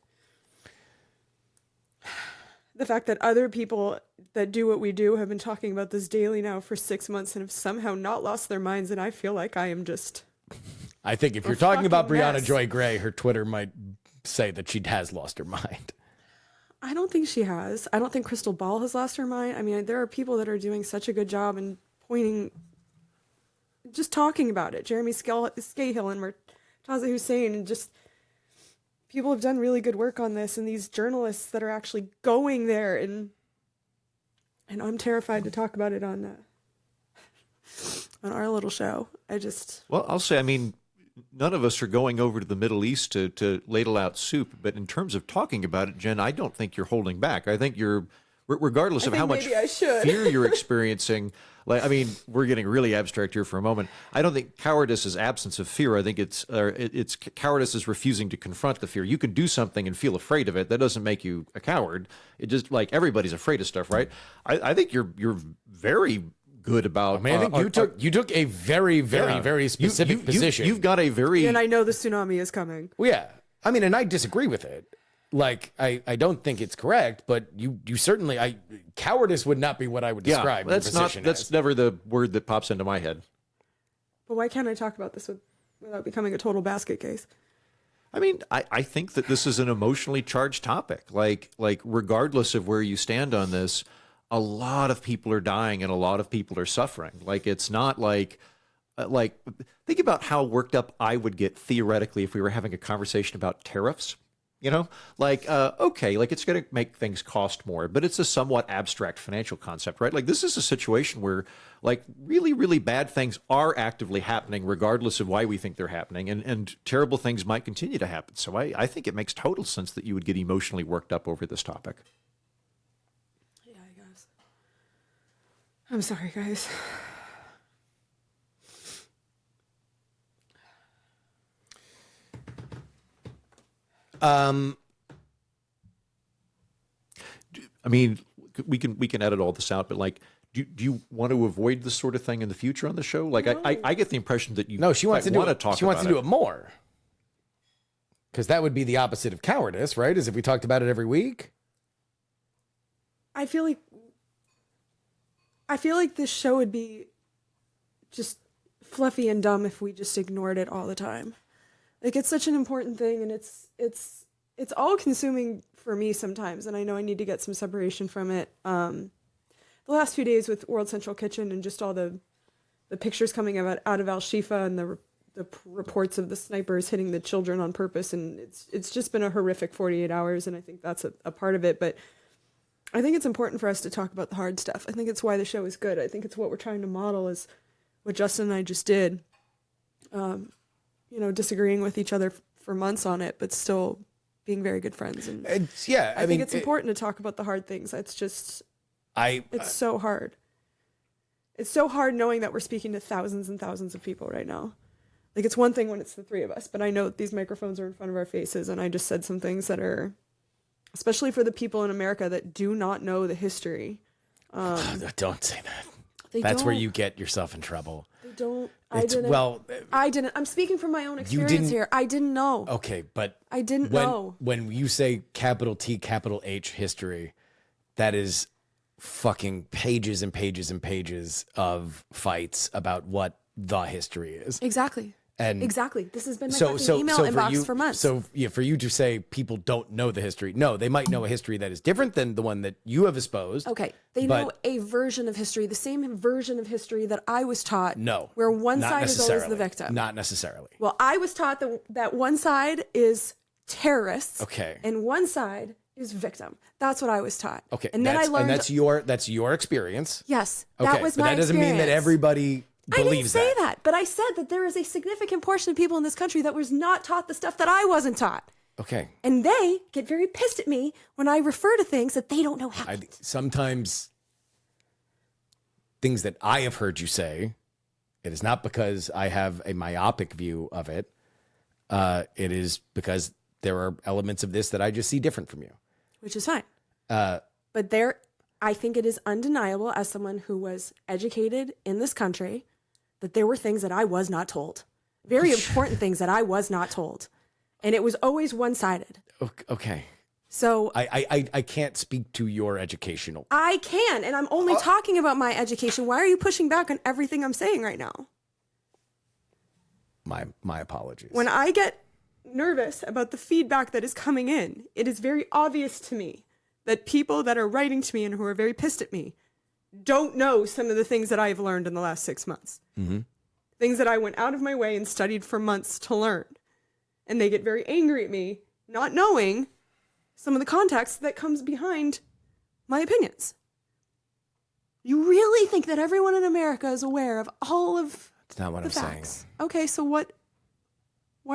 the fact that other people that do what we do have been talking about this daily now for 6 months and have somehow not lost their minds, and I feel like I am just. I think if you're talking about fucking Brianna mess. Joy Gray, her Twitter might say that she has lost her mind. I don't think she has. I don't think Crystal Ball has lost her mind. I mean, there are people that are doing such a good job and pointing, just talking about it. Jeremy Scahill and Murtaza Hussein, and just people have done really good work on this, and these journalists that are actually going there, and I'm terrified to talk about it on our little show. Well, I'll say, I mean, none of us are going over to the Middle East to ladle out soup, but in terms of talking about it, Jen, I don't think you're holding back. I think you're, regardless of how much fear you're experiencing, like, I mean, we're getting really abstract here for a moment. I don't think cowardice is absence of fear. I think it's cowardice is refusing to confront the fear. You can do something and feel afraid of it. That doesn't make you a coward. It just, like, everybody's afraid of stuff, right? I think you're very good about. I mean, I think you took a very, very, very specific position. You've got a very. And I know the tsunami is coming. Well, yeah. I mean, and I disagree with it. Like, I don't think it's correct, but you certainly, cowardice would not be what I would describe your position that's as. never the word that pops into my head. But why can't I talk about this without becoming a total basket case? I mean, I think that this is an emotionally charged topic. Like regardless of where you stand on this, a lot of people are dying and a lot of people are suffering. Like, it's not like think about how worked up I would get theoretically if we were having a conversation about tariffs. You know, like, okay, like, it's going to make things cost more, but it's a somewhat abstract financial concept, right? Like, this is a situation where, like, really, really bad things are actively happening regardless of why we think they're happening, and terrible things might continue to happen. So I think it makes total sense that you would get emotionally worked up over this topic. Yeah, I guess. I'm sorry, guys. I mean, we can edit all this out, but, like, do you want to avoid this sort of thing in the future on the show? Like, no. I get the impression that you she wants to talk. She wants to do it more, because that would be the opposite of cowardice, right? As if we talked about it every week. I feel like this show would be just fluffy and dumb if we just ignored it all the time. Like, it's such an important thing, and it's it's all consuming for me sometimes, and I know I need to get some separation from it. The last few days with World Central Kitchen and just all the pictures coming out of Al-Shifa and the reports of the snipers hitting the children on purpose, and it's just been a horrific 48 hours, and I think that's a part of it. But I think it's important for us to talk about the hard stuff. I think it's why the show is good. I think it's what we're trying to model is what Justin and I just did. Disagreeing with each other for months on it, but still being very good friends. And I think it's important to talk about the hard things. It's just, it's so hard. It's so hard knowing that we're speaking to thousands and thousands of people right now. Like, it's one thing when it's the three of us, but I know these microphones are in front of our faces, and I just said some things that are, especially for the people in America that do not know the history. Don't say that. That's where you get yourself in trouble. They don't. I didn't. I'm speaking from my own experience here. I didn't know. Okay, but I didn't know. When you say capital T, capital H history, that is fucking pages and pages and pages of fights about what the history is. Exactly. And exactly. This has been my fucking email inbox for months. So yeah, for you to say people don't know the history, no, they might know a history that is different than the one that you have espoused. Okay. They know a version of history, the same version of history that I was taught. No. Where one side is always the victim. Not necessarily. Well, I was taught that one side is terrorists. Okay. And one side is victim. That's what I was taught. Okay. And then I learned. And that's your experience. Yes. Okay. That was my experience. But that doesn't mean that everybody believes I didn't say that, but I said that there is a significant portion of people in this country that was not taught the stuff that I wasn't taught. Okay. And they get very pissed at me when I refer to things that they don't know how. Sometimes things that I have heard you say, it is not because I have a myopic view of it. It is because there are elements of this that I just see different from you. Which is fine. But I think it is undeniable as someone who was educated in this country that there were things that I was not told. Very important things that I was not told. And it was always one-sided. Okay. So I can't speak to your educational. I can, and I'm only talking about my education. Why are you pushing back on everything I'm saying right now? My apologies. When I get nervous about the feedback that is coming in, it is very obvious to me that people that are writing to me and who are very pissed at me don't know some of the things that I've learned in the last 6 months. Mm-hmm. Things that I went out of my way and studied for months to learn. And they get very angry at me, not knowing some of the context that comes behind my opinions. You really think that everyone in America is aware of all of That's not what the I'm facts? saying. Okay, so why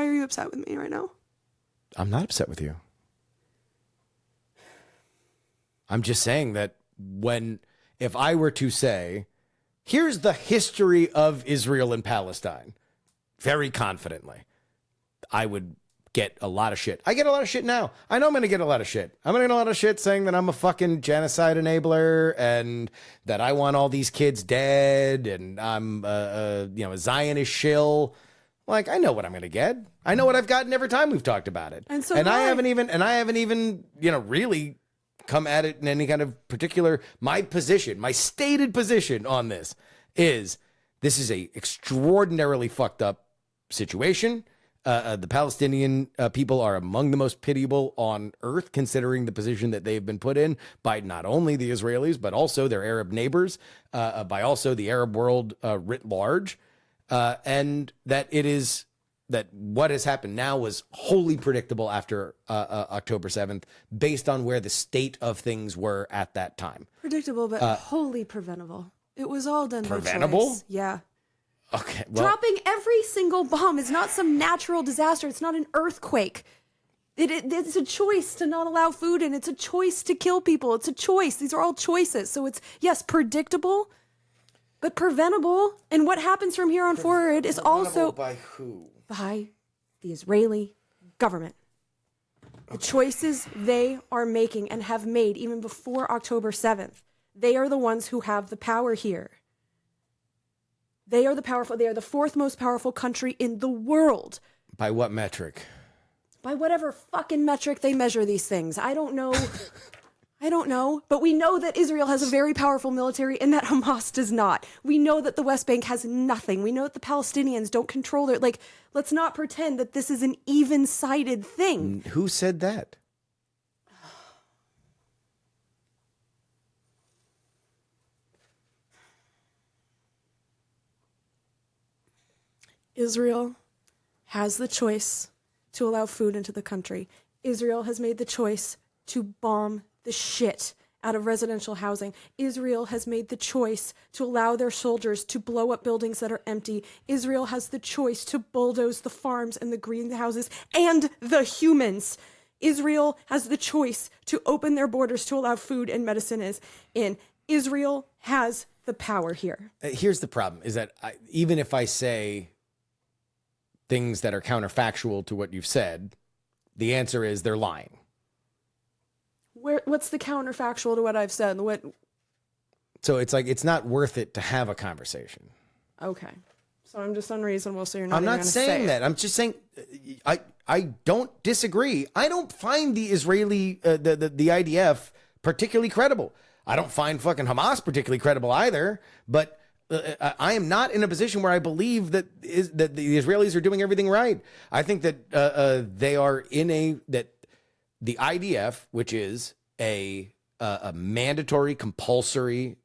are you upset with me right now? I'm not upset with you. I'm just saying that if I were to say, here's the history of Israel and Palestine, very confidently, I would get a lot of shit. I get a lot of shit now. I know I'm going to get a lot of shit. I'm going to get a lot of shit saying that I'm a fucking genocide enabler and that I want all these kids dead and I'm a Zionist shill. Like, I know what I'm going to get. I know what I've gotten every time we've talked about it. And so I haven't even, really come at it in any kind of particular. My stated position on this is a extraordinarily fucked up situation. The Palestinian people are among the most pitiable on earth, considering the position that they've been put in by not only the Israelis, but also their Arab neighbors, by also the Arab world writ large. And that what has happened now was wholly predictable after October 7th, based on where the state of things were at that time. Predictable, but wholly preventable. It was all done preventable? by choice. Yeah. Okay. Well, dropping every single bomb is not some natural disaster. It's not an earthquake. It's a choice to not allow food in. It's a choice to kill people. It's a choice. These are all choices. So it's, yes, predictable, but preventable. And what happens from here on forward is also... By who? By the Israeli government. The choices they are making and have made even before October 7th. They are the ones who have the power here. They are the powerful. They are the fourth most powerful country in the world. By what metric? By whatever fucking metric they measure these things. I don't know. I don't know. But we know that Israel has a very powerful military and that Hamas does not. We know that the West Bank has nothing. We know that the Palestinians don't control their... let's not pretend that this is an even-sided thing. Who said that? Israel has the choice to allow food into the country. Israel has made the choice to bomb the shit out of residential housing. Israel has made the choice to allow their soldiers to blow up buildings that are empty. Israel has the choice to bulldoze the farms and the greenhouses and the humans. Israel has the choice to open their borders to allow food and medicine in. Israel has the power here. Here's the problem, is that even if I say things that are counterfactual to what you've said, the answer is they're lying. What's the counterfactual to what I've said? So it's like, it's not worth it to have a conversation. Okay. So I'm just unreasonable, so you're not I'm even not gonna saying say that. I'm just saying, I don't disagree. I don't find the Israeli, the IDF particularly credible. I don't find fucking Hamas particularly credible either, but I am not in a position where I believe that the Israelis are doing everything right. I think that they are that the IDF, which is a mandatory, compulsory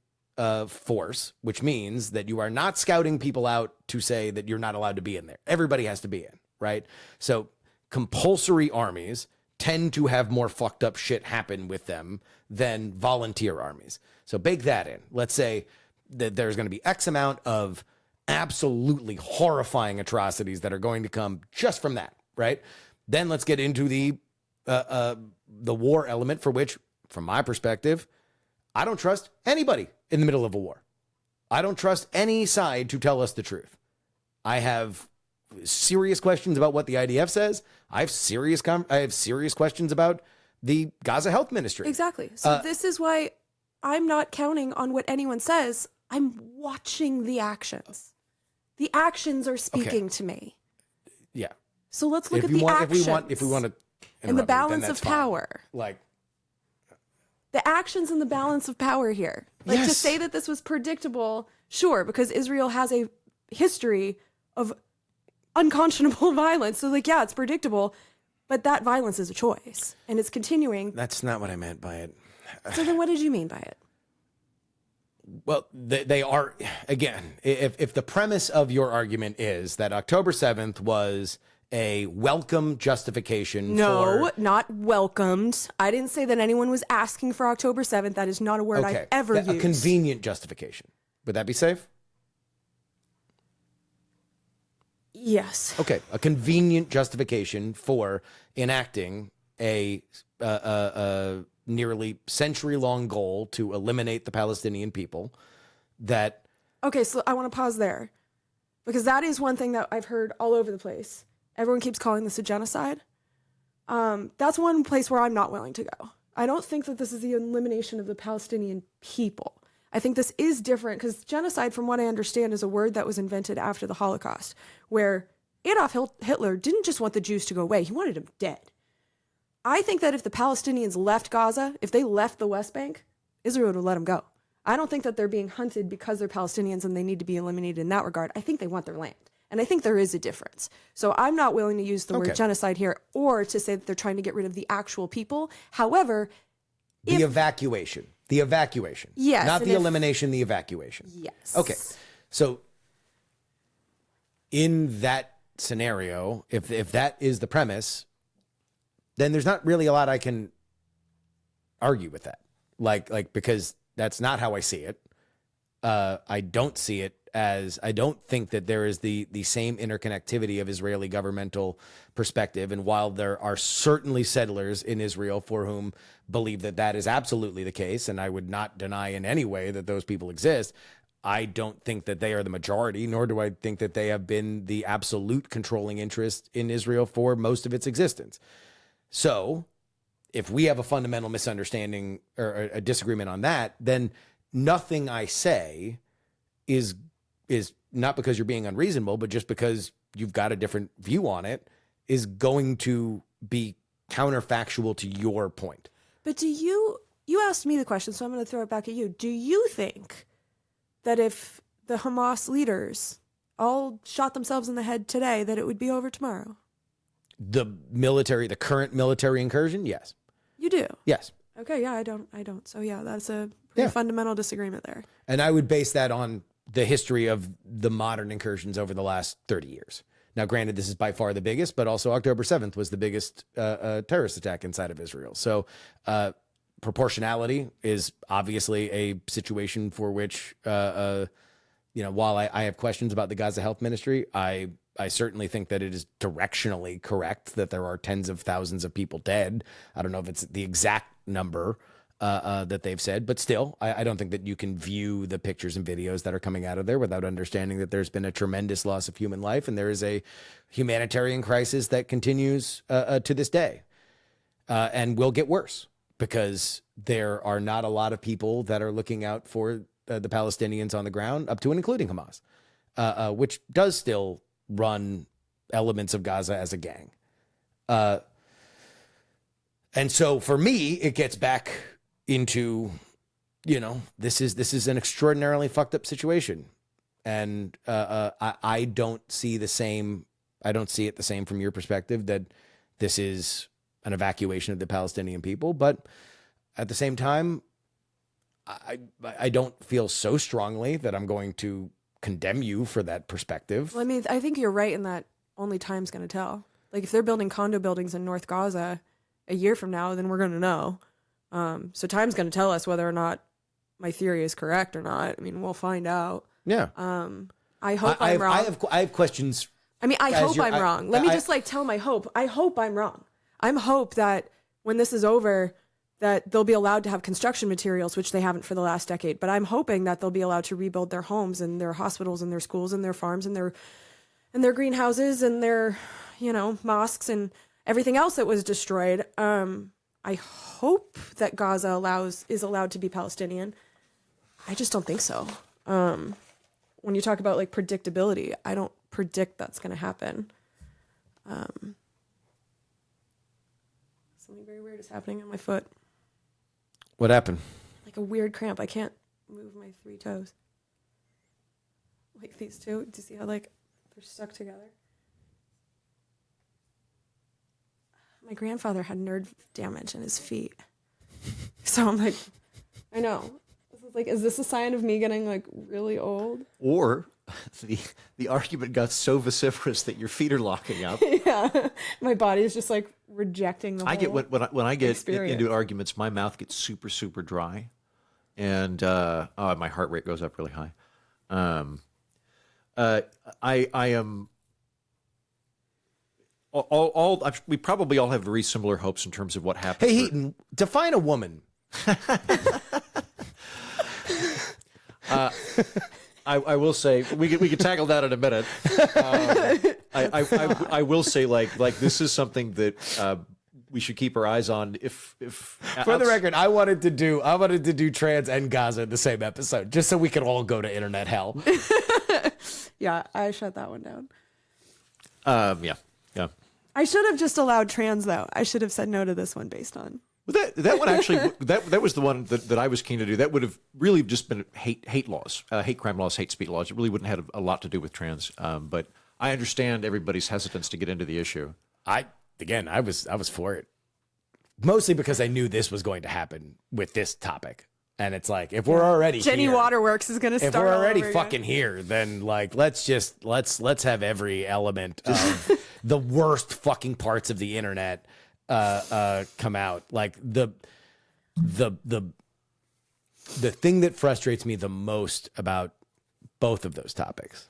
force, which means that you are not scouting people out to say that you're not allowed to be in there. Everybody has to be in, right? So compulsory armies tend to have more fucked up shit happen with them than volunteer armies. So bake that in. Let's say that there's going to be X amount of absolutely horrifying atrocities that are going to come just from that, right? Then let's get into the war element, for which, from my perspective, I don't trust anybody in the middle of a war. I don't trust any side to tell us the truth. I have serious questions about what the IDF says. I have serious questions about the Gaza Health Ministry. Exactly. So this is why I'm not counting on what anyone says. I'm watching the actions. The actions are speaking to me. Yeah. So let's look at the actions. If we want to, and the balance of fine. power. Like the actions and the balance of power here. Like to say that this was predictable, sure, because Israel has a history of unconscionable violence. So like, yeah, it's predictable, but that violence is a choice and it's continuing. That's not what I meant by it. So then what did you mean by it? Well, they are, again, if the premise of your argument is that October 7th was a welcome justification not welcomed. I didn't say that anyone was asking for October 7th. That is not a word I've ever used. A convenient justification. Would that be safe? Yes. Okay, a convenient justification for enacting a nearly century-long goal to eliminate the Palestinian people. Okay, so I want to pause there, because that is one thing that I've heard all over the place. Everyone keeps calling this a genocide. That's one place where I'm not willing to go. I don't think that this is the elimination of the Palestinian people. I think this is different, because genocide, from what I understand, is a word that was invented after the Holocaust, where Adolf Hitler didn't just want the Jews to go away, he wanted them dead. I think that if the Palestinians left Gaza, if they left the West Bank, Israel would have let them go. I don't think that they're being hunted because they're Palestinians and they need to be eliminated in that regard. I think they want their land. And I think there is a difference. So I'm not willing to use the word genocide here, or to say that they're trying to get rid of the actual people. However, the evacuation. Yes. Not the elimination, the evacuation. Yes. Okay. So in that scenario, if that is the premise, then there's not really a lot I can argue with that. Like because that's not how I see it. I don't see it as, I don't think that there is the same interconnectivity of Israeli governmental perspective. And while there are certainly settlers in Israel for whom believe that that is absolutely the case, and I would not deny in any way that those people exist, I don't think that they are the majority, nor do I think that they have been the absolute controlling interest in Israel for most of its existence. So if we have a fundamental misunderstanding or a disagreement on that, then nothing I say is not because you're being unreasonable, but just because you've got a different view on it, is going to be counterfactual to your point. But you asked me the question, so I'm going to throw it back at you. Do you think that if the Hamas leaders all shot themselves in the head today, that it would be over tomorrow? The current military incursion? Yes. You do? Yes. Okay, yeah, I don't. So yeah, that's a pretty fundamental disagreement there. And I would base that on the history of the modern incursions over the last 30 years. Now, granted, this is by far the biggest, but also October 7th was the biggest terrorist attack inside of Israel. So proportionality is obviously a situation for which, while I have questions about the Gaza Health Ministry, I certainly think that it is directionally correct that there are tens of thousands of people dead. I don't know if it's the exact number that they've said, but still, I don't think that you can view the pictures and videos that are coming out of there without understanding that there's been a tremendous loss of human life, and there is a humanitarian crisis that continues to this day, and will get worse because there are not a lot of people that are looking out for the Palestinians on the ground, up to and including Hamas, which does still run elements of Gaza as a gang. And so for me, it gets back into, this is an extraordinarily fucked up situation. And I don't see the same. I don't see it the same from your perspective that this is an evacuation of the Palestinian people. But at the same time, I don't feel so strongly that I'm going to condemn you for that perspective. Well, I mean, I think you're right in that only time's going to tell. Like, if they're building condo buildings in North Gaza a year from now, then we're going to know. So time's going to tell us whether or not my theory is correct or not. I mean, we'll find out. Yeah. I hope I'm wrong. I have questions. I mean, I hope I'm wrong. Let me just tell my hope. I hope I'm wrong. I'm hope that when this is over, that they'll be allowed to have construction materials, which they haven't for the last decade. But I'm hoping that they'll be allowed to rebuild their homes and their hospitals and their schools and their farms and their greenhouses and their, mosques and everything else that was destroyed. I hope that Gaza is allowed to be Palestinian. I just don't think so. When you talk about like predictability, I don't predict that's going to happen. Something very weird is happening on my foot. What happened? Like a weird cramp. I can't move my 3 toes. Like these two. Do you see how they're stuck together? My grandfather had nerve damage in his feet. So I'm like, I know. Is this a sign of me getting really old? Or the argument got so vociferous that your feet are locking up. Yeah, my body is just rejecting the whole I get when I get experience. into arguments, my mouth gets super super dry, and my heart rate goes up really high. I am. We probably all have very similar hopes in terms of what happens. Hey, Heaton, define a woman. I will say we could tackle that in a minute. I will say this is something that we should keep our eyes on. If for the record, I wanted to do trans and Gaza in the same episode, just so we could all go to internet hell. Yeah, I shut that one down. Yeah. I should have just allowed trans though. I should have said no to this one based on. Well, that one actually that was the one that I was keen to do. That would have really just been hate laws, hate crime laws, hate speech laws. It really wouldn't have a lot to do with trans. But I understand everybody's hesitance to get into the issue. I was for it, mostly because I knew this was going to happen with this topic, and it's like if we're already Jenny here, Waterworks is going to start. If we're already all fucking here, then let's have every element of the worst fucking parts of the internet come out. Like the thing that frustrates me the most about both of those topics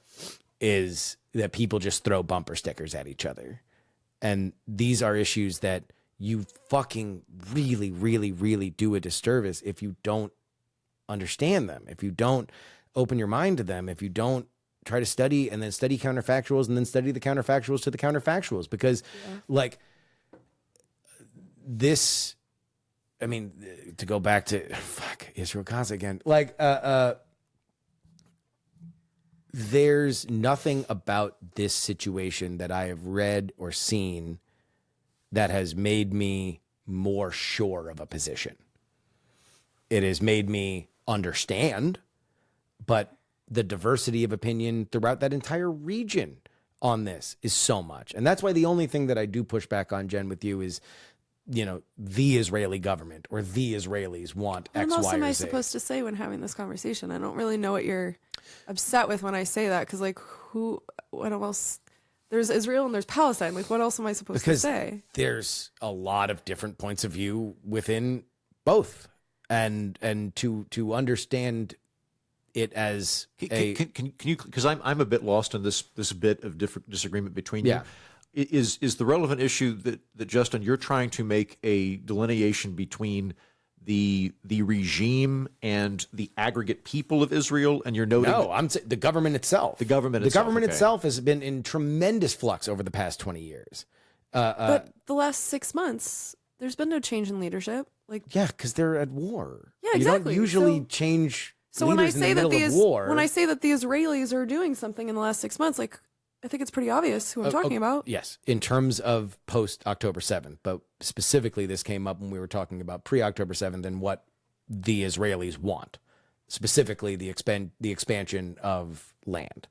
is that people just throw bumper stickers at each other. And these are issues that you fucking really, really, really do a disservice if you don't understand them, if you don't open your mind to them, if you don't try to study and then study counterfactuals and then study the counterfactuals to the counterfactuals. Because this, I mean, to go back to Israel Gaza again, there's nothing about this situation that I have read or seen that has made me more sure of a position. It has made me understand, but the diversity of opinion throughout that entire region on this is so much. And that's why the only thing that I do push back on, Jen, with you is the Israeli government or the Israelis want X, What else Y, am or I Z. supposed to say when having this conversation? I don't really know what you're upset with when I say that, because what else? There's Israel and there's Palestine. Like, what else am I supposed to say? There's a lot of different points of view within both, and to understand it as can you, because I'm a bit lost in this bit of different disagreement between you. Yeah. Is the relevant issue that Justin, you're trying to make a delineation between the regime and the aggregate people of Israel, and you're noting the government itself. The government okay. itself has been in tremendous flux over the past 20 years. But the last 6 months, there's been no change in leadership. Yeah, because they're at war. Yeah, exactly. You don't usually change leaders in the middle of war. When I say that the Israelis are doing something in the last 6 months, like, I think it's pretty obvious who I'm talking about. Yes, in terms of post-October 7th, but specifically this came up when we were talking about pre-October 7th and what the Israelis want, specifically the expansion of land.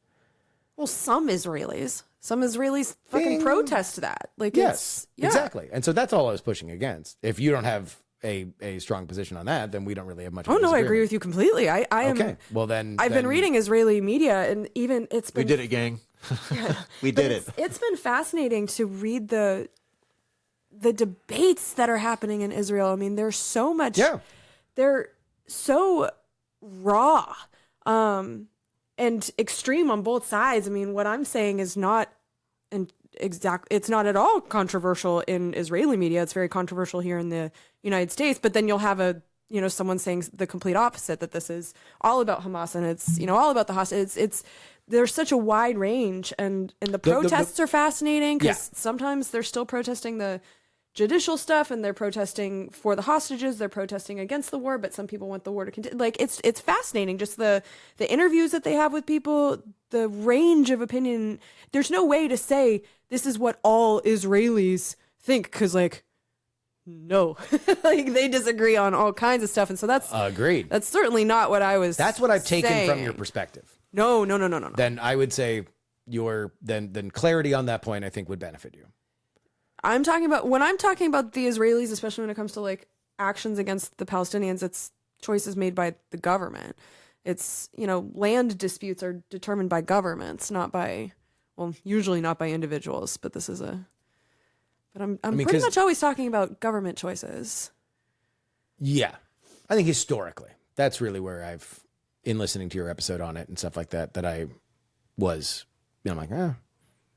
Well, some Israelis fucking protest that. Like, yes, yeah. Exactly. And so that's all I was pushing against. If you don't have a strong position on that, then we don't really have much. Oh no, I agree with you completely. I am. Okay. Well, then I've been reading Israeli media, and even it's been. We did it, gang. We did it. It's been fascinating to read the debates that are happening in Israel. I mean, there's so much. Yeah. They're so raw, and extreme on both sides. I mean, what I'm saying is not it's not at all controversial in Israeli media. It's very controversial here in the United States. But then you'll have someone saying the complete opposite, that this is all about Hamas and it's, all about the hostage. It's there's such a wide range, and the protests are fascinating, because sometimes they're still protesting the judicial stuff, and they're protesting for the hostages. They're protesting against the war, but some people want the war to continue. Like, it's fascinating, just the interviews that they have with people, the range of opinion. There's no way to say this is what all Israelis think, because no, like, they disagree on all kinds of stuff, and so that's agreed. That's certainly not what I was. That's what I've taken saying. from your perspective. No. Then I would say then clarity on that point, I think, would benefit you. When I'm talking about the Israelis, especially when it comes to actions against the Palestinians, it's choices made by the government. It's, land disputes are determined by governments, usually not by individuals, but this is but I'm pretty much always talking about government choices. Yeah. I think historically, that's really where in listening to your episode on it and stuff like that I was, I'm like, I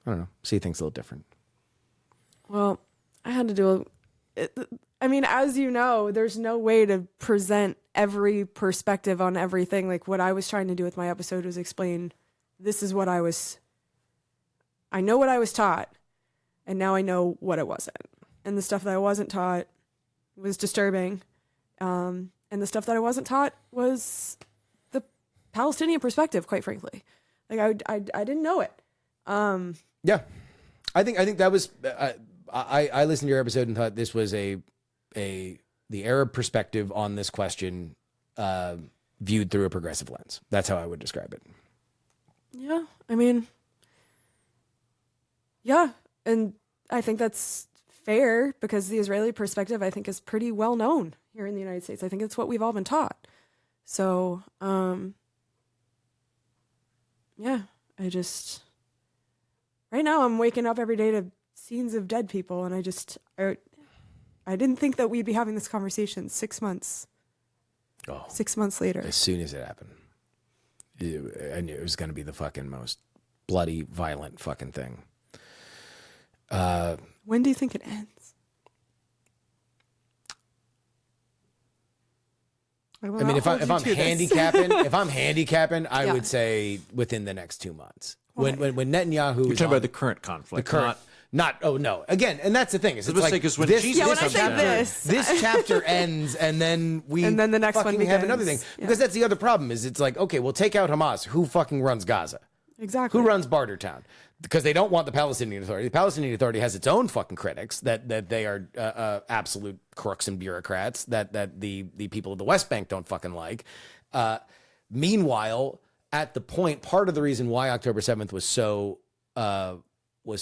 don't know, see things a little different. Well, I had to do as you know, there's no way to present every perspective on everything. Like, what I was trying to do with my episode was explain, this is what I know what I was taught, and now I know what it wasn't. And the stuff that I wasn't taught was disturbing. And the stuff that I wasn't taught was the Palestinian perspective, quite frankly. Like, I didn't know it. Yeah. I think that was, I listened to your episode and thought this was the Arab perspective on this question, viewed through a progressive lens. That's how I would describe it. Yeah. Yeah. And I think that's fair, because the Israeli perspective, I think, is pretty well known here in the United States. I think it's what we've all been taught. So, yeah, right now I'm waking up every day to scenes of dead people, and I didn't think that we'd be having this conversation 6 months. 6 months later. As soon as it happened, I knew it was going to be the fucking most bloody, violent fucking thing. When do you think it ends? If I'm handicapping, I would say within the next 2 months. When Netanyahu, you're talking about the current conflict, again, and that's the thing, is it's like when this, this chapter ends, and then the next one begins. have another thing, because that's the other problem, is it's like, okay, we'll take out Hamas. Who fucking runs Gaza? Exactly. Who runs Bartertown? Because they don't want the Palestinian Authority. The Palestinian Authority has its own fucking critics that they are absolute crooks and bureaucrats that the people of the West Bank don't fucking like. Meanwhile, at the point, part of the reason why October 7th was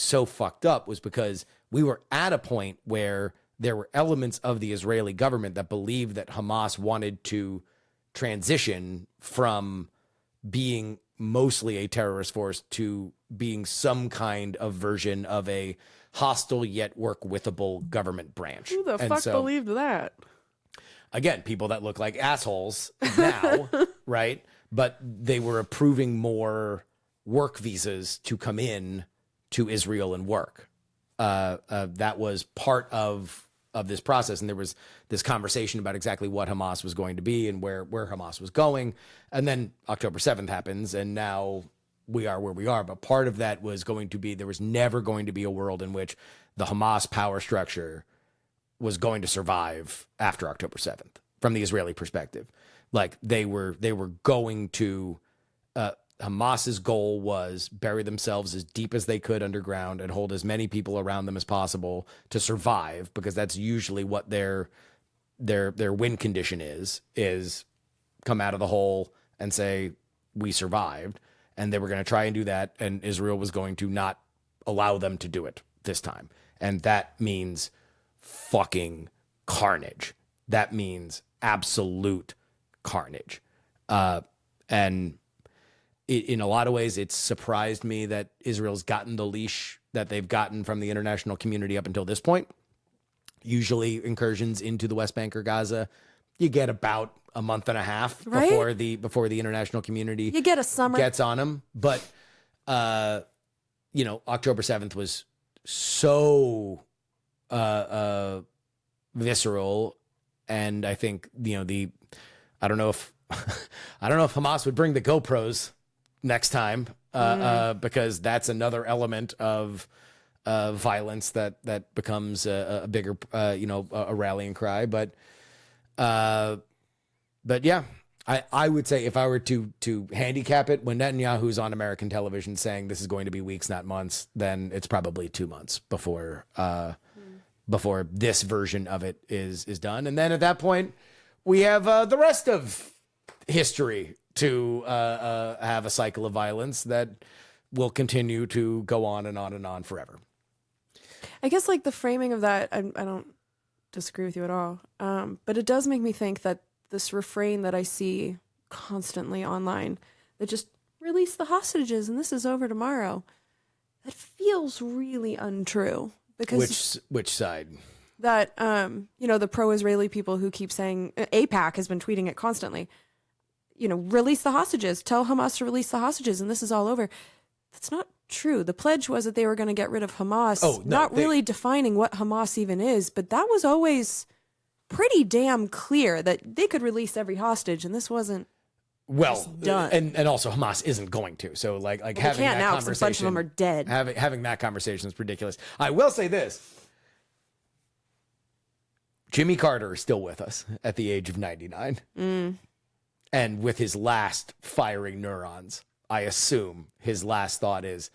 so fucked up was because we were at a point where there were elements of the Israeli government that believed that Hamas wanted to transition from being mostly a terrorist force to being some kind of version of a hostile yet work withable government branch. Who the fuck believed that? Again, people that look like assholes now, right? But they were approving more work visas to come in to Israel and work. That was part of this process. And there was this conversation about exactly what Hamas was going to be and where Hamas was going. And then October 7th happens, and now we are where we are. But part of that was going to be, there was never going to be a world in which the Hamas power structure was going to survive after October 7th from the Israeli perspective. Like they were going to, Hamas's goal was bury themselves as deep as they could underground and hold as many people around them as possible to survive, because that's usually what their win condition is come out of the hole and say, we survived. And they were going to try and do that. And Israel was going to not allow them to do it this time. And that means fucking carnage. That means absolute carnage. And in a lot of ways, it's surprised me that Israel's gotten the leash that they've gotten from the international community up until this point. Usually incursions into the West Bank or Gaza, you get about a month and a half before the international community You get a summer. gets on them. But, October 7th was so visceral. And I think, I don't know if Hamas would bring the GoPros next time, because that's another element of violence that becomes a bigger, a rallying cry. But yeah, I would say if I were to handicap it, when Netanyahu's on American television saying this is going to be weeks, not months, then it's probably 2 months before this version of it is done. And then at that point, we have the rest of history to have a cycle of violence that will continue to go on and on and on forever. I guess like the framing of that, I don't disagree with you at all. But it does make me think that this refrain that I see constantly online, that just release the hostages and this is over tomorrow, that feels really untrue. Because which side? That, the pro-Israeli people who keep saying, AIPAC has been tweeting it constantly, release the hostages, tell Hamas to release the hostages, and this is all over. That's not true. The pledge was that they were going to get rid of Hamas, really defining what Hamas even is, but that was always pretty damn clear that they could release every hostage, and this wasn't done. And also Hamas isn't going to. So like having that now, conversation, a bunch of them are dead. Having that conversation is ridiculous. I will say this. Jimmy Carter is still with us at the age of 99. And with his last firing neurons, I assume his last thought is,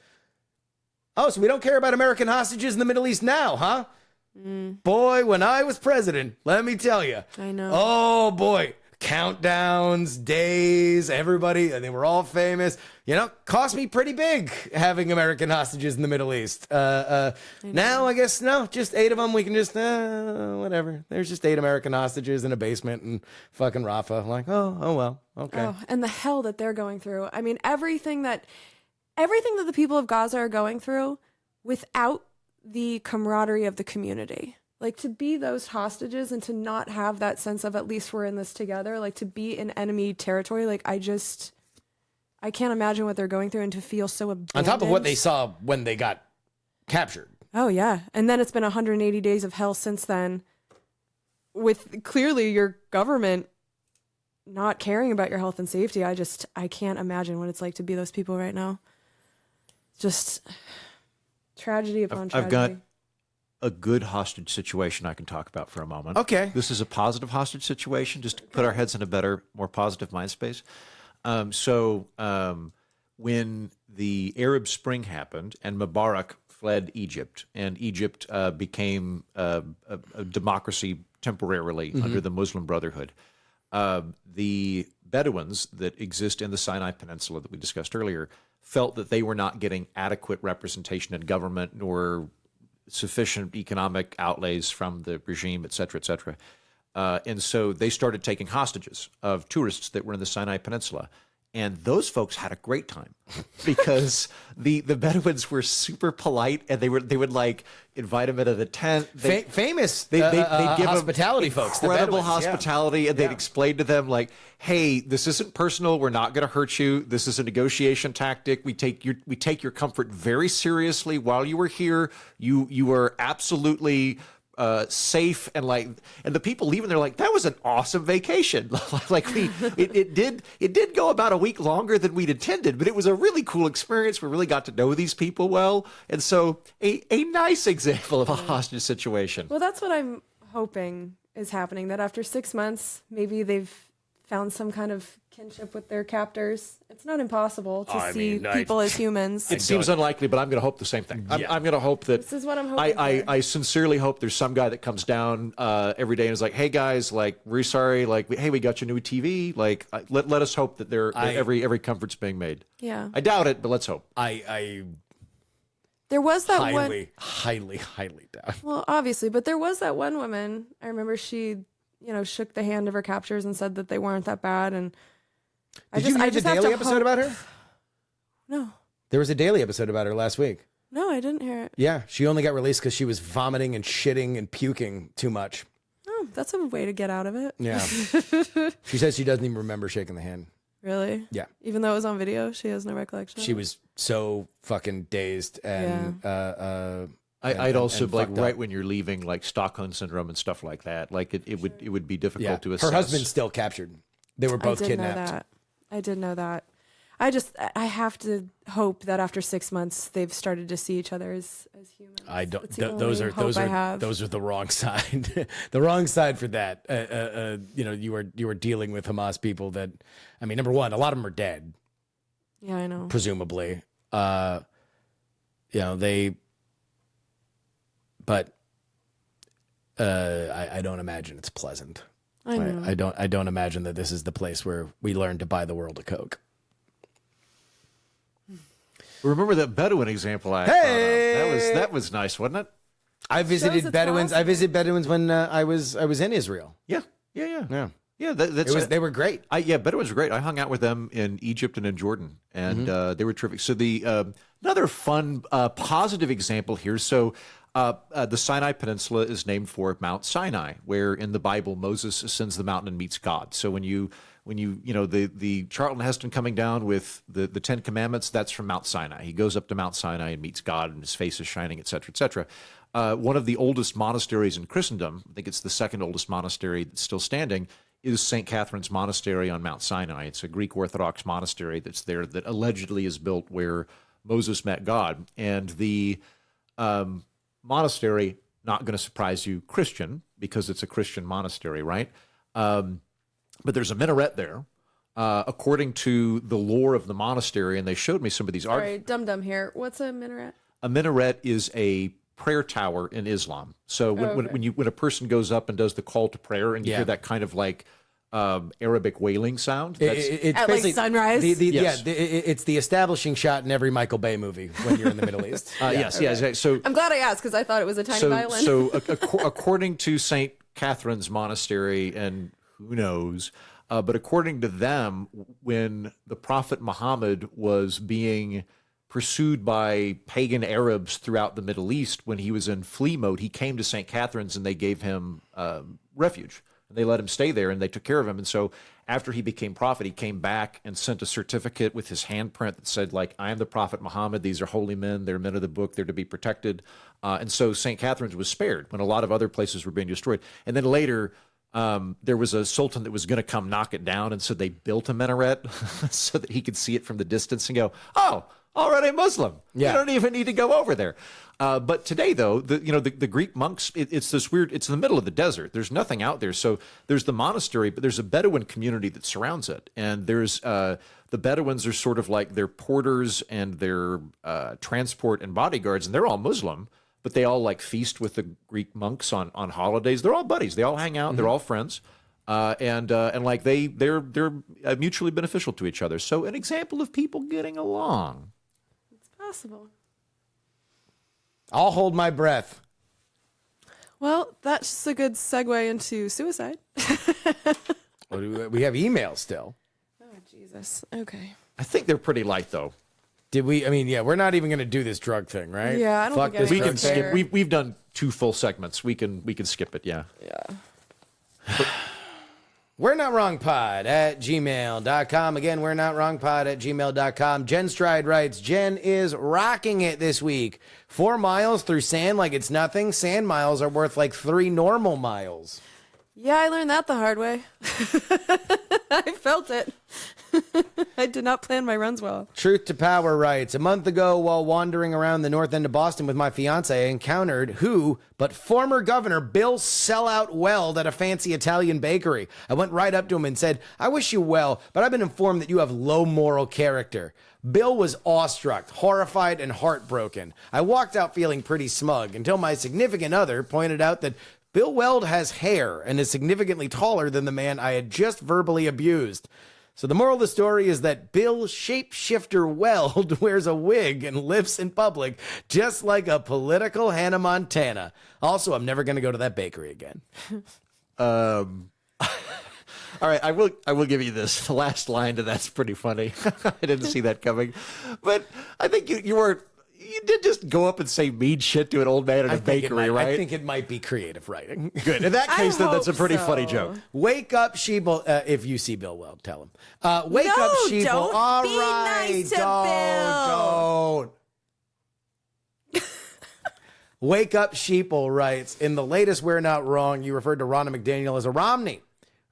oh, so we don't care about American hostages in the Middle East now, huh? Boy, when I was president, let me tell you. I know. Oh, boy. Countdowns, days, everybody, and they were all famous. Cost me pretty big having American hostages in the Middle East. Now, I guess, no, just 8 of them. We can just, whatever. There's just 8 American hostages in a basement in fucking Rafah. I'm like, oh, well, okay. Oh, and the hell that they're going through. I mean, everything that the people of Gaza are going through without the camaraderie of the community. Like, to be those hostages and to not have that sense of at least we're in this together, like to be in enemy territory, like I can't imagine what they're going through and to feel so abandoned. On top of what they saw when they got captured. Oh, yeah. And then it's been 180 days of hell since then, with clearly your government not caring about your health and safety. I can't imagine what it's like to be those people right now. Just tragedy upon tragedy. I've got a good hostage situation I can talk about for a moment. Okay. This is a positive hostage situation, just to put our heads in a better, more positive mind space. When the Arab Spring happened and Mubarak fled Egypt, and Egypt became a democracy temporarily under the Muslim Brotherhood, the Bedouins that exist in the Sinai Peninsula that we discussed earlier felt that they were not getting adequate representation in government nor sufficient economic outlays from the regime, et cetera, et cetera. And so they started taking hostages of tourists that were in the Sinai Peninsula. And those folks had a great time because the Bedouins were super polite, and they would like invite them into the tent. Famous They'd give hospitality them folks, the incredible Bedouins, yeah. hospitality, and they'd explain to them like, "Hey, this isn't personal. We're not going to hurt you. This is a negotiation tactic. We take your comfort very seriously. While you were here, you were absolutely." Safe, and the people leaving, they're like, that was an awesome vacation. It did go about a week longer than we'd intended, but it was a really cool experience. We really got to know these people well, and so a nice example of a hostage situation. Well, that's what I'm hoping is happening, that after 6 months, maybe they've found some kind of kinship with their captors. It's not impossible to see people as humans. It seems unlikely, but I'm going to hope the same thing. I'm going to hope that. This is what I'm hoping for. I sincerely hope there's some guy that comes down every day and is like, "Hey guys, like, we're sorry, like, hey, we got your new TV." Like, let us hope that every comfort's being made. Yeah, I doubt it, but let's hope. there was that one. highly doubt. Well, obviously, but there was that one woman. I remember she, shook the hand of her captors and said that they weren't that bad. And Did you hear the daily episode about her? No. There was a daily episode about her last week. No, I didn't hear it. Yeah, she only got released because she was vomiting and shitting and puking too much. Oh, that's a way to get out of it. Yeah. She says she doesn't even remember shaking the hand. Really? Yeah. Even though it was on video, she has no recollection. She was so fucking dazed and I'd also like fucked right up. when you're leaving, like Stockholm syndrome and stuff like that. Like it would be difficult to assess. Her husband's still captured. They were both kidnapped. I did know that. I have to hope that after 6 months they've started to see each other as humans. I don't. That's the Those only are hope those I are have. those are the wrong side. The wrong side for that. You were dealing with Hamas people that, I mean, number one, a lot of them are dead. Yeah, I know. Presumably, they. But I don't imagine it's pleasant. I know. I don't imagine that this is the place where we learn to buy the world a Coke. Remember that Bedouin example I brought up? That was nice, wasn't it? I visited Bedouins. I visited Bedouins when I was in Israel. Yeah. They were great. Bedouins were great. I hung out with them in Egypt and in Jordan, and they were terrific. So the another fun, positive example here. So the Sinai Peninsula is named for Mount Sinai, where in the Bible Moses ascends the mountain and meets God. So when you the Charlton Heston coming down with the Ten Commandments, that's from Mount Sinai. He goes up to Mount Sinai and meets God, and his face is shining, et cetera, et cetera. One of the oldest monasteries in Christendom, I think it's the second oldest monastery that's still standing, is St. Catherine's Monastery on Mount Sinai. It's a Greek Orthodox monastery that's there that allegedly is built where Moses met God. And the monastery, not going to surprise you, Christian, because it's a Christian monastery, right? But there's a minaret there. According to the lore of the monastery, and they showed me some of these Sorry, dum-dum here. What's a minaret? A minaret is a prayer tower in Islam. So when a person goes up and does the call to prayer, and you hear that kind of like Arabic wailing sound, it's at like sunrise. Yes. It's the establishing shot in every Michael Bay movie when you're in the Middle East. Yes. So I'm glad I asked because I thought it was a tiny violin. So according to St. Catherine's Monastery, and who knows, but according to them, when the Prophet Muhammad was being pursued by pagan Arabs throughout the Middle East, when he was in flee mode, he came to St. Catherine's and they gave him refuge. They let him stay there and they took care of him. And so after he became prophet, he came back and sent a certificate with his handprint that said, like, I am the Prophet Muhammad. These are holy men. They're men of the book. They're to be protected. And so St. Catherine's was spared when a lot of other places were being destroyed. And then later, there was a sultan that was going to come knock it down. And so they built a minaret so that he could see it from the distance and go, oh, already Muslim. Yeah. You don't even need to go over there. But today, though, the Greek monks, it's this weird, it's in the middle of the desert. There's nothing out there. So there's the monastery, but there's a Bedouin community that surrounds it. And there's the Bedouins are sort of like their porters and their transport and bodyguards, and they're all Muslim, but they all like feast with the Greek monks on holidays. They're all buddies. They all hang out. Mm-hmm. They're all friends. And like they're mutually beneficial to each other. So an example of people getting along. It's possible. I'll hold my breath. Well, that's a good segue into suicide. We have emails still. Oh, Jesus. Okay. I think they're pretty light, though. Did we? I mean, yeah, we're not even going to do this drug thing, right? Yeah, I don't Fuck think this We anyone's drug can thing. care. skip. We've done 2 full segments. We can skip it. Yeah. Yeah. We're not wrong pod at gmail.com. Again, we're not wrong pod at gmail.com. Jen Stride writes, Jen is rocking it this week. 4 miles through sand like it's nothing. Sand miles are worth like 3 normal miles. Yeah, I learned that the hard way. I felt it. I did not plan my runs well. Truth to Power writes, a month ago while wandering around the north end of Boston with my fiance, I encountered who but former Governor Bill Sellout Weld at a fancy Italian bakery. I went right up to him and said, I wish you well, but I've been informed that you have low moral character. Bill was awestruck, horrified, and heartbroken. I walked out feeling pretty smug until my significant other pointed out that Bill Weld has hair and is significantly taller than the man I had just verbally abused. So the moral of the story is that Bill Shapeshifter Weld wears a wig and lives in public just like a political Hannah Montana. Also, I'm never going to go to that bakery again. All right, I will give you this. The last line to that's pretty funny. I didn't see that coming, but I think you did just go up and say mean shit to an old man at a bakery, right? I think it might be creative writing. Good. In that case, then that's a pretty funny joke. Wake up, Sheeple. If you see Bill Weld, tell him. Wake up, Sheeple. Don't All be right, nice to don't. Wake up, Sheeple writes, in the latest We're Not Wrong, you referred to Ronna McDaniel as a Romney.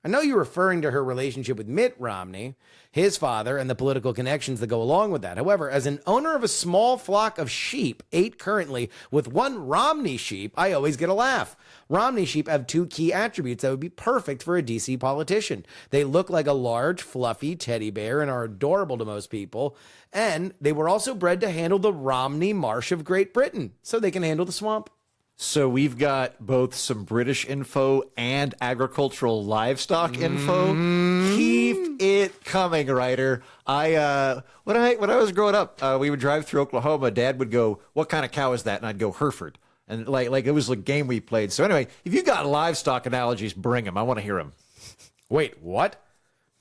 I know you're referring to her relationship with Mitt Romney, his father, and the political connections that go along with that. However, as an owner of a small flock of sheep, 8 currently, with 1 Romney sheep, I always get a laugh. Romney sheep have 2 key attributes that would be perfect for a DC politician. They look like a large, fluffy teddy bear and are adorable to most people. And they were also bred to handle the Romney Marsh of Great Britain, so they can handle the swamp. So we've got both some British info and agricultural livestock info. Keep it coming, writer. When I was growing up, we would drive through Oklahoma. Dad would go, "What kind of cow is that?" And I'd go, "Hereford." And like it was a game we played. So anyway, if you got livestock analogies, bring them. I want to hear them. Wait, what?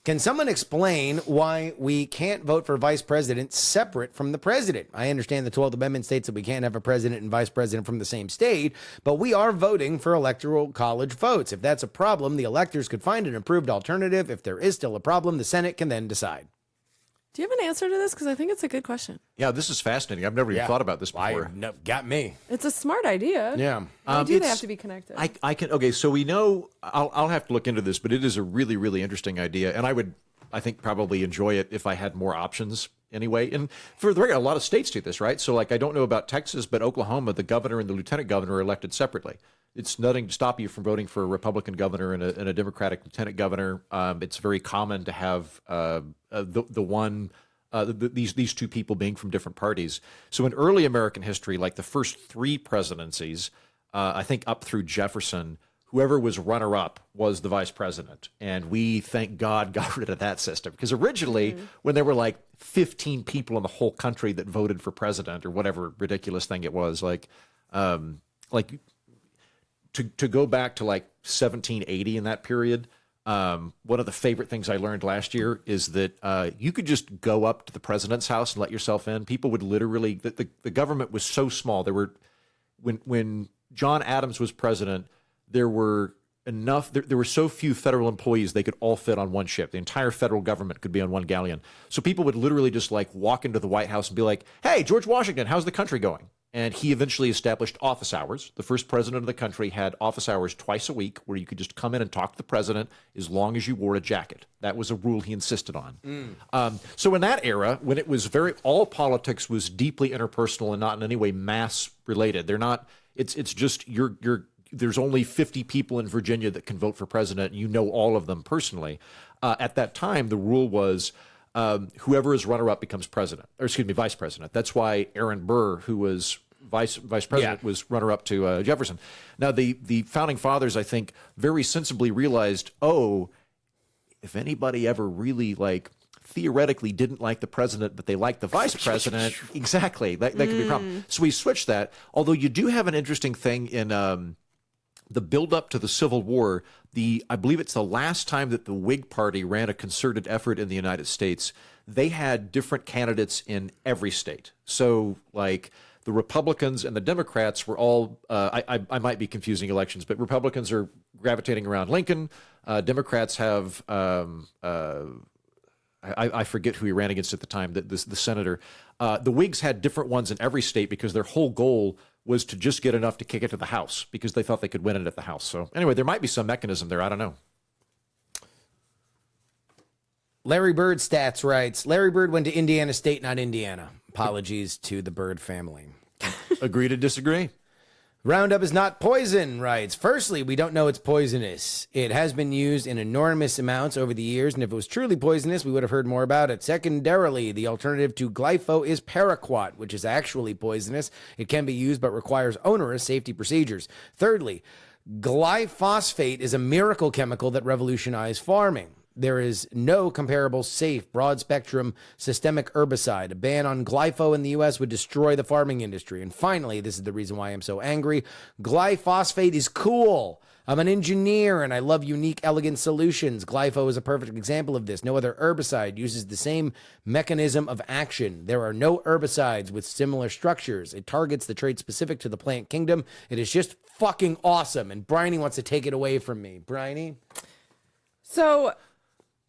Can someone explain why we can't vote for vice president separate from the president? I understand the 12th Amendment states that we can't have a president and vice president from the same state, but we are voting for electoral college votes. If that's a problem, the electors could find an improved alternative. If there is still a problem, the Senate can then decide. Do you have an answer to this? Because I think it's a good question. Yeah, this is fascinating. I've never even thought about this before. Got me. It's a smart idea. Yeah. Why do they have to be connected? I can. Okay, so we know. I'll have to look into this, but it is a really, really interesting idea, and I think probably enjoy it if I had more options anyway. And for the record, a lot of states do this, right? So like, I don't know about Texas, but Oklahoma, the governor and the lieutenant governor are elected separately. It's nothing to stop you from voting for a Republican governor and a Democratic lieutenant governor. It's very common to have these 2 people being from different parties. So in early American history, like the first 3 presidencies, I think up through Jefferson, whoever was runner-up was the vice president. And we, thank God, got rid of that system. Because originally, when there were like 15 people in the whole country that voted for president or whatever ridiculous thing it was, to go back to like 1780 in that period, one of the favorite things I learned last year is that you could just go up to the president's house and let yourself in. People would literally, the government was so small. There were, when John Adams was president, there were so few federal employees they could all fit on one ship. The entire federal government could be on one galleon. So people would literally just like walk into the White House and be like, "Hey, George Washington, how's the country going?" And he eventually established office hours. The first president of the country had office hours twice a week where you could just come in and talk to the president as long as you wore a jacket. That was a rule he insisted on. So in that era, when it was all politics was deeply interpersonal and not in any way mass related. They're not, it's just there's only 50 people in Virginia that can vote for president, and you know all of them personally. At that time, the rule was whoever is runner-up becomes vice president. That's why Aaron Burr, who was vice president, was runner-up to Jefferson. Now, the founding fathers, I think, very sensibly realized, if anybody ever really theoretically didn't like the president, but they liked the vice president. Exactly. That could be a problem. So we switched that. Although you do have an interesting thing in the build-up to the Civil War. I believe it's the last time that the Whig Party ran a concerted effort in the United States. They had different candidates in every state. So, like, the Republicans and the Democrats were all, I might be confusing elections, but Republicans are gravitating around Lincoln. Democrats have, I forget who he ran against at the time, the senator. The Whigs had different ones in every state because their whole goal was to just get enough to kick it to the House because they thought they could win it at the House. So anyway, there might be some mechanism there. I don't know. Larry Bird Stats writes, Larry Bird went to Indiana State, not Indiana. Apologies to the Bird family. Agree to disagree. Roundup is not poison, writes. Firstly, we don't know it's poisonous. It has been used in enormous amounts over the years, and if it was truly poisonous, we would have heard more about it. Secondarily, the alternative to glypho is paraquat, which is actually poisonous. It can be used, but requires onerous safety procedures. Thirdly, glyphosate is a miracle chemical that revolutionized farming. There is no comparable safe, broad-spectrum, systemic herbicide. A ban on glypho in the U.S. would destroy the farming industry. And finally, this is the reason why I'm so angry, glyphosate is cool. I'm an engineer, and I love unique, elegant solutions. Glypho is a perfect example of this. No other herbicide uses the same mechanism of action. There are no herbicides with similar structures. It targets the trait specific to the plant kingdom. It is just fucking awesome. And Bryony wants to take it away from me. Bryony? So...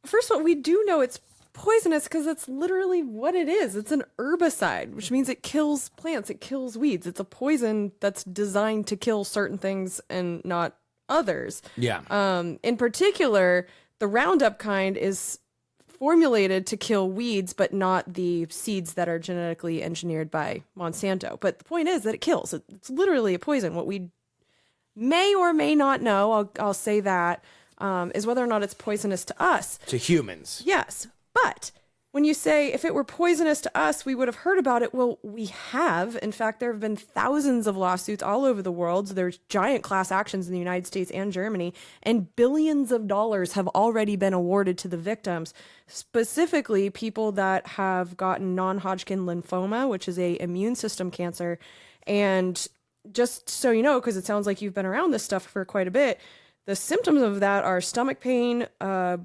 First of all, we do know it's poisonous because it's literally what it is. It's an herbicide, which means it kills plants, it kills weeds. It's a poison that's designed to kill certain things and not others. Yeah. In particular, the Roundup kind is formulated to kill weeds, but not the seeds that are genetically engineered by Monsanto. But the point is that it kills. It's literally a poison. What we may or may not know, I'll say that, is whether or not it's poisonous to us. To humans. Yes. But when you say if it were poisonous to us, we would have heard about it. Well, we have. In fact, there have been thousands of lawsuits all over the world. There's giant class actions in the United States and Germany, and billions of dollars have already been awarded to the victims, specifically people that have gotten non-Hodgkin lymphoma, which is a immune system cancer. And just so you know, because it sounds like you've been around this stuff for quite a bit, the symptoms of that are stomach pain,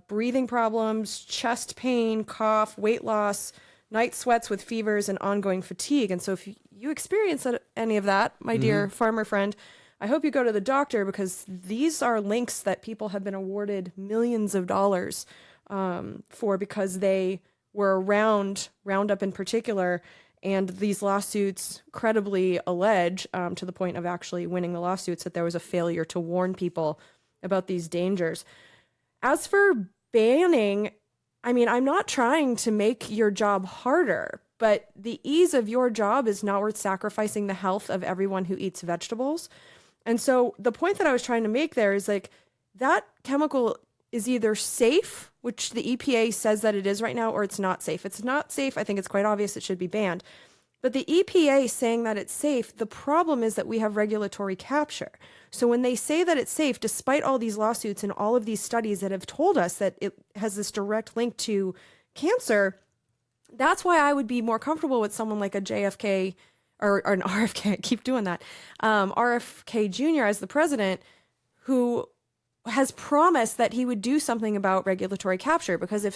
breathing problems, chest pain, cough, weight loss, night sweats with fevers, and ongoing fatigue. And so if you experience any of that, my dear farmer friend, I hope you go to the doctor, because these are links that people have been awarded millions of dollars for, because they were around Roundup in particular. And these lawsuits credibly allege, to the point of actually winning the lawsuits, that there was a failure to warn people about these dangers. As for banning, I mean, I'm not trying to make your job harder, but the ease of your job is not worth sacrificing the health of everyone who eats vegetables. And so the point that I was trying to make there is, like, that chemical is either safe, which the EPA says that it is right now, or it's not safe. It's not safe. I think it's quite obvious it should be banned. But the EPA saying that it's safe, the problem is that we have regulatory capture. So when they say that it's safe, despite all these lawsuits and all of these studies that have told us that it has this direct link to cancer, that's why I would be more comfortable with someone like a JFK or an RFK, I keep doing that, RFK Jr. as the president, who has promised that he would do something about regulatory capture. Because if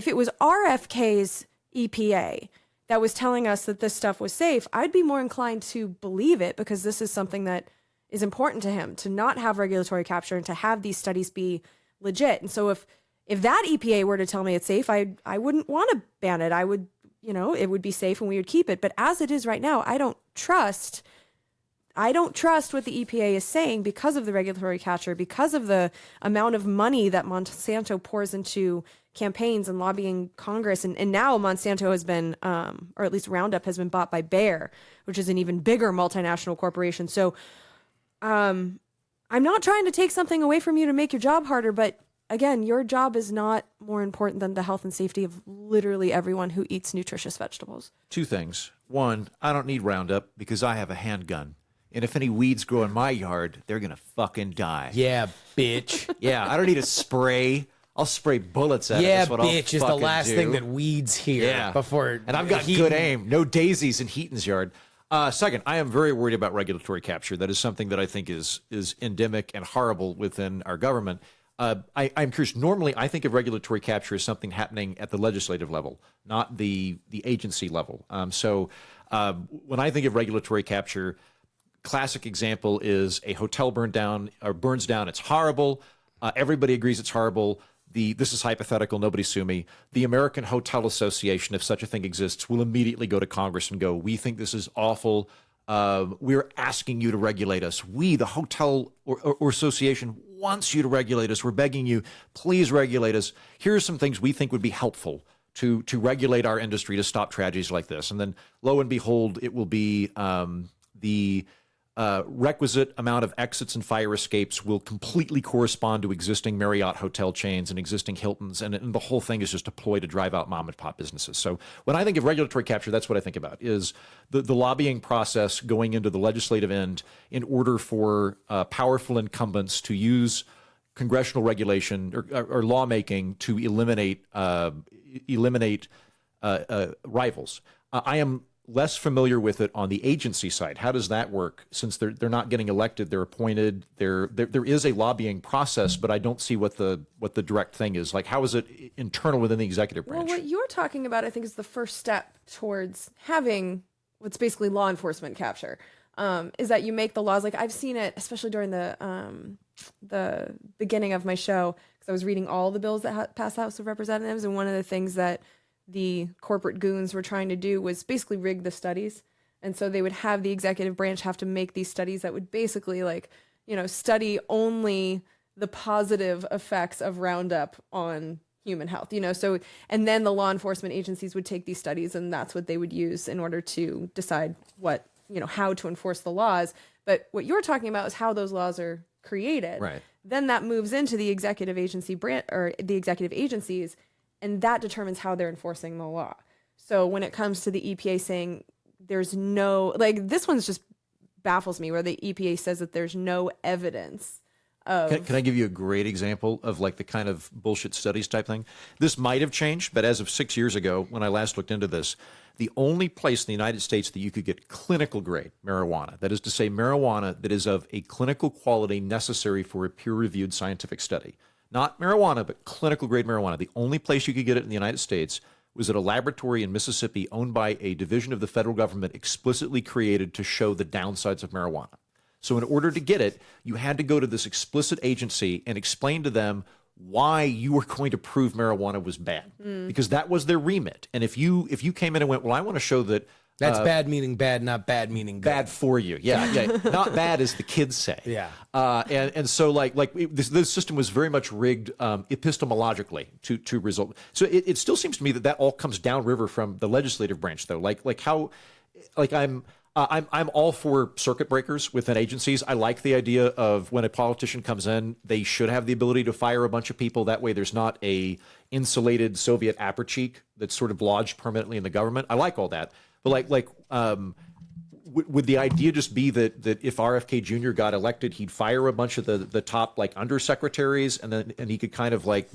it was RFK's EPA that was telling us that this stuff was safe, I'd be more inclined to believe it, because this is something that is important to him, to not have regulatory capture and to have these studies be legit. And so if that EPA were to tell me it's safe, I wouldn't want to ban it. I would, it would be safe and we would keep it. But as it is right now, I don't trust what the EPA is saying, because of the regulatory capture, because of the amount of money that Monsanto pours into campaigns and lobbying Congress. And now Monsanto has been, or at least Roundup has been bought by Bayer, which is an even bigger multinational corporation. So I'm not trying to take something away from you to make your job harder, but again, your job is not more important than the health and safety of literally everyone who eats nutritious vegetables. Two things. One, I don't need Roundup because I have a handgun. And if any weeds grow in my yard, they're going to fucking die. Yeah, bitch. Yeah, I don't need a spray. I'll spray bullets at it. Yeah, That's what bitch I'll is the fucking last do. thing that weeds here. Yeah. Before and I've got good aim. No daisies in Heaton's yard. Second, I am very worried about regulatory capture. That is something that I think is endemic and horrible within our government. I'm curious. Normally, I think of regulatory capture as something happening at the legislative level, not the agency level. When I think of regulatory capture, classic example is a hotel burns down. It's horrible. Everybody agrees it's horrible. This is hypothetical. Nobody sue me. The American Hotel Association, if such a thing exists, will immediately go to Congress and go, "We think this is awful. We're asking you to regulate us. We, the hotel or association, wants you to regulate us. We're begging you, please regulate us. Here are some things we think would be helpful to regulate our industry to stop tragedies like this." And then, lo and behold, it will be the requisite amount of exits and fire escapes will completely correspond to existing Marriott hotel chains and existing Hiltons, and the whole thing is just a ploy to drive out mom and pop businesses. So when I think of regulatory capture, that's what I think about, is the lobbying process going into the legislative end in order for powerful incumbents to use congressional regulation or lawmaking to eliminate rivals. I am less familiar with it on the agency side. How does that work? Since they're not getting elected, they're appointed. There is a lobbying process, but I don't see what the direct thing is. Like, how is it internal within the executive branch? Well, what you're talking about, I think, is the first step towards having what's basically law enforcement capture. Is that you make the laws. Like, I've seen it, especially during the beginning of my show, because I was reading all the bills that passed the House of Representatives, and one of the things that the corporate goons were trying to do was basically rig the studies. And so they would have the executive branch have to make these studies that would basically, like, study only the positive effects of Roundup on human health, so, and then the law enforcement agencies would take these studies, and that's what they would use in order to decide what, how to enforce the laws. But what you're talking about is how those laws are created. Right. Then that moves into the executive agency branch, or the executive agencies, and that determines how they're enforcing the law. So when it comes to the EPA saying there's no, like, this one's just baffles me, where the EPA says that there's no evidence of. Can I give you a great example of, like, the kind of bullshit studies type thing? This might have changed, but as of 6 years ago, when I last looked into this, the only place in the United States that you could get clinical grade marijuana, that is to say marijuana that is of a clinical quality necessary for a peer-reviewed scientific study, not marijuana, but clinical grade marijuana. The only place you could get it in the United States was at a laboratory in Mississippi owned by a division of the federal government explicitly created to show the downsides of marijuana. So in order to get it, you had to go to this explicit agency and explain to them why you were going to prove marijuana was bad, because that was their remit. And if you came in and went, well, I want to show that That's bad meaning bad, not bad meaning good. bad for you. Yeah. Not bad, as the kids say. Yeah. And so this system was very much rigged epistemologically to result. So it still seems to me that all comes downriver from the legislative branch, though. I'm all for circuit breakers within agencies. I like the idea of when a politician comes in, they should have the ability to fire a bunch of people. That way there's not a insulated Soviet apparatchik that's sort of lodged permanently in the government. I like all that. But would the idea just be that if RFK Jr. got elected, he'd fire a bunch of the top, like, undersecretaries, and he could kind of, like,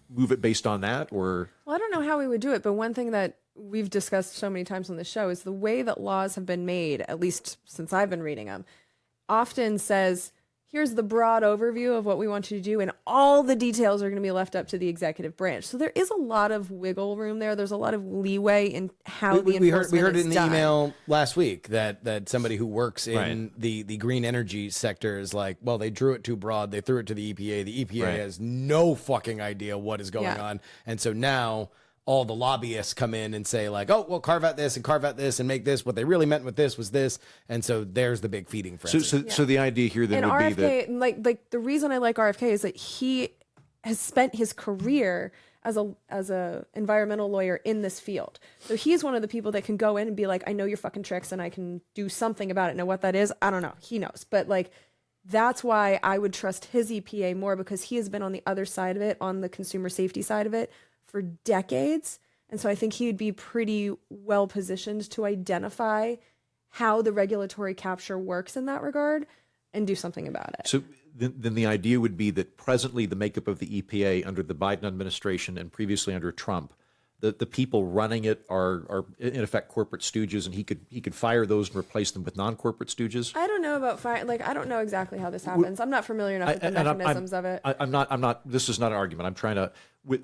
move it based on that? Or, Well, I don't know how we would do it, but one thing that we've discussed so many times on the show is the way that laws have been made, at least since I've been reading them, often says, here's the broad overview of what we want you to do, and all the details are going to be left up to the executive branch. So there is a lot of wiggle room there. There's a lot of leeway in how the enforcement we heard it is in the done. email last week that somebody who works in Right. the green energy sector is like, well, they drew it too broad. They threw it to the EPA. The EPA Right. has no fucking idea what is going Yeah. on. And so now all the lobbyists come in and say, like, oh, well, carve out this and make this. What they really meant with this was this. And so there's the big feeding frenzy. so the idea here then And would be that. RFK, like the reason I like RFK is that he has spent his career as a environmental lawyer in this field. So he's one of the people that can go in and be like, I know your fucking tricks and I can do something about it. Now what that is, I don't know. He knows. But, like, that's why I would trust his EPA more, because he has been on the other side of it, on the consumer safety side of it, for decades. And so I think he would be pretty well positioned to identify how the regulatory capture works in that regard and do something about it. So then the idea would be that presently the makeup of the EPA under the Biden administration and previously under Trump, the people running it are in effect corporate stooges, and he could fire those and replace them with non-corporate stooges. I don't know about fire. Like, I don't know exactly how this happens. I'm not familiar enough with the mechanisms of it. I'm not. This is not an argument. I'm trying to,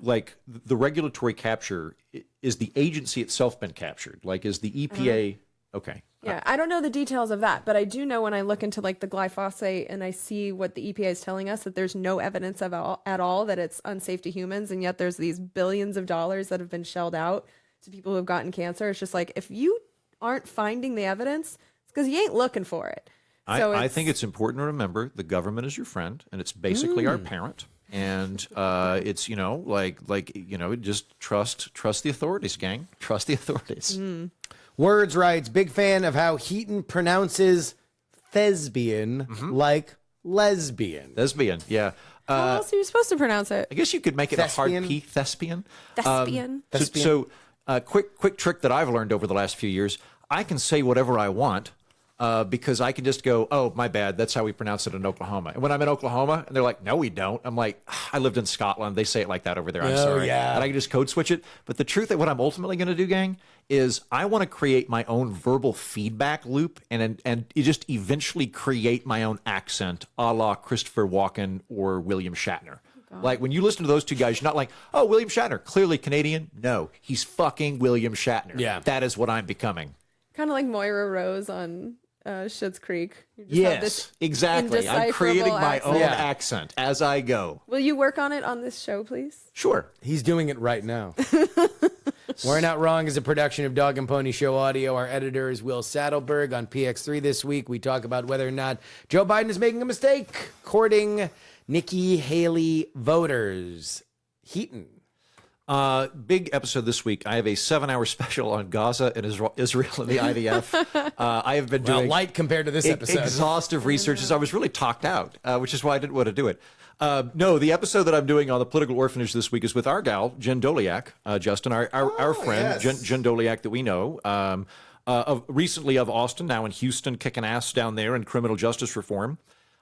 like, the regulatory capture, is the agency itself been captured? Like, is the EPA okay? Yeah, I don't know the details of that, but I do know when I look into like the glyphosate and I see what the EPA is telling us, that there's no evidence at all that it's unsafe to humans, and yet there's these billions of dollars that have been shelled out to people who have gotten cancer. It's just like, if you aren't finding the evidence, it's because you ain't looking for it. So I think it's important to remember the government is your friend, and it's basically our parent. And it's, just trust the authorities, gang. Trust the authorities. Words writes, big fan of how Heaton pronounces thespian like lesbian. Thespian, yeah. how else are you supposed to pronounce it? I guess you could make it Thespian. a hard P, thespian. Thespian. So quick trick that I've learned over the last few years, I can say whatever I want because I can just go, oh, my bad, that's how we pronounce it in Oklahoma. And when I'm in Oklahoma, and they're like, no, we don't. I'm like, I lived in Scotland. They say it like that over there. I'm sorry. Yeah. And I can just code switch it. But the truth of what I'm ultimately going to do, gang, is I want to create my own verbal feedback loop and just eventually create my own accent a la Christopher Walken or William Shatner. Like, when you listen to those two guys, you're not like, oh, William Shatner, clearly Canadian. No, he's fucking William Shatner. Yeah. That is what I'm becoming. Kind of like Moira Rose on Schitt's Creek. You just have this Yes, exactly. I'm creating my indecipherable own accent. accent as I go. Will you work on it on this show, please? Sure. He's doing it right now. We're Not Wrong is a production of Dog and Pony Show Audio. Our editor is Will Saddleberg. On PX3 this week, we talk about whether or not Joe Biden is making a mistake courting Nikki Haley voters. Heaton. Big episode this week. I have a 7-hour special on Gaza and Israel and the IDF. I have been doing light compared to this episode. Exhaustive research, as I was really talked out, which is why I didn't want to do it. No, the episode that I'm doing on the political orphanage this week is with our gal, Jen Doliak, Justin, our friend, yes. Jen Doliak that we know, recently of Austin, now in Houston, kicking ass down there in criminal justice reform.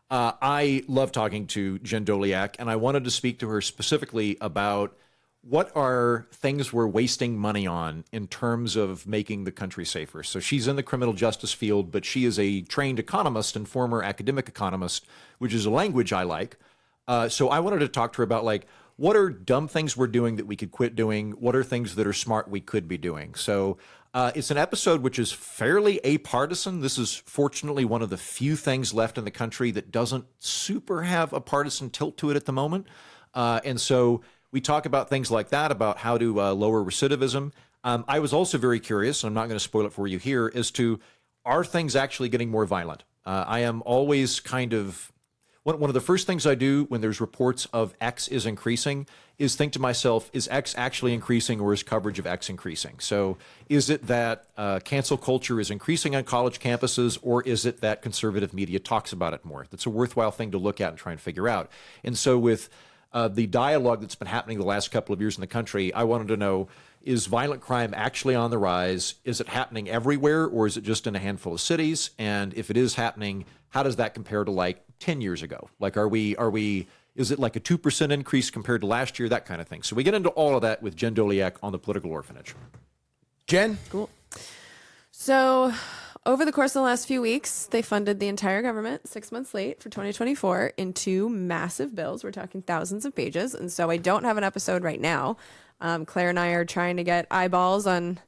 I love talking to Jen Doliak, and I wanted to speak to her specifically about what are things we're wasting money on in terms of making the country safer. So she's in the criminal justice field, but she is a trained economist and former academic economist, which is a language I like. So I wanted to talk to her about, like, what are dumb things we're doing that we could quit doing? What are things that are smart we could be doing? So it's an episode which is fairly apartisan. This is fortunately one of the few things left in the country that doesn't super have a partisan tilt to it at the moment. And so we talk about things like that, about how to lower recidivism. I was also very curious, and I'm not going to spoil it for you here, as to, are things actually getting more violent? I am always kind of... One of the first things I do when there's reports of X is increasing is think to myself, is X actually increasing, or is coverage of X increasing? So is it that cancel culture is increasing on college campuses, or is it that conservative media talks about it more? That's a worthwhile thing to look at and try and figure out. And so with the dialogue that's been happening the last couple of years in the country, I wanted to know, is violent crime actually on the rise? Is it happening everywhere, or is it just in a handful of cities? And if it is happening, how does that compare to like 10 years ago? Like, is it like a 2% increase compared to last year? That kind of thing. So we get into all of that with Jen Doliak on the political orphanage. Jen? Cool. So over the course of the last few weeks, they funded the entire government 6 months late for 2024 in 2 massive bills. We're talking thousands of pages. And so I don't have an episode right now. Claire and I are trying to get eyeballs on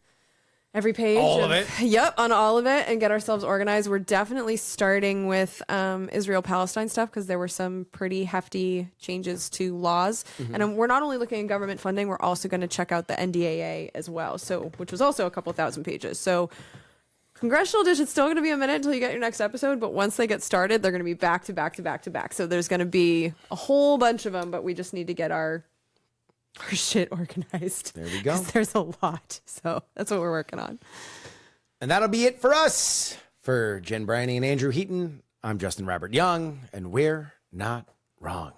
every page. All of it? Yep, on all of it, and get ourselves organized. We're definitely starting with Israel-Palestine stuff, because there were some pretty hefty changes to laws. And we're not only looking at government funding, we're also going to check out the NDAA as well, so which was also a couple thousand pages. So Congressional Dish, it's still going to be a minute until you get your next episode, but once they get started, they're going to be back to back to back to back. So there's going to be a whole bunch of them, but we just need to get our shit organized. There we go. 'Cause there's a lot. So that's what we're working on. And that'll be it for us. For Jen Briney and Andrew Heaton, I'm Justin Robert Young, and we're not wrong.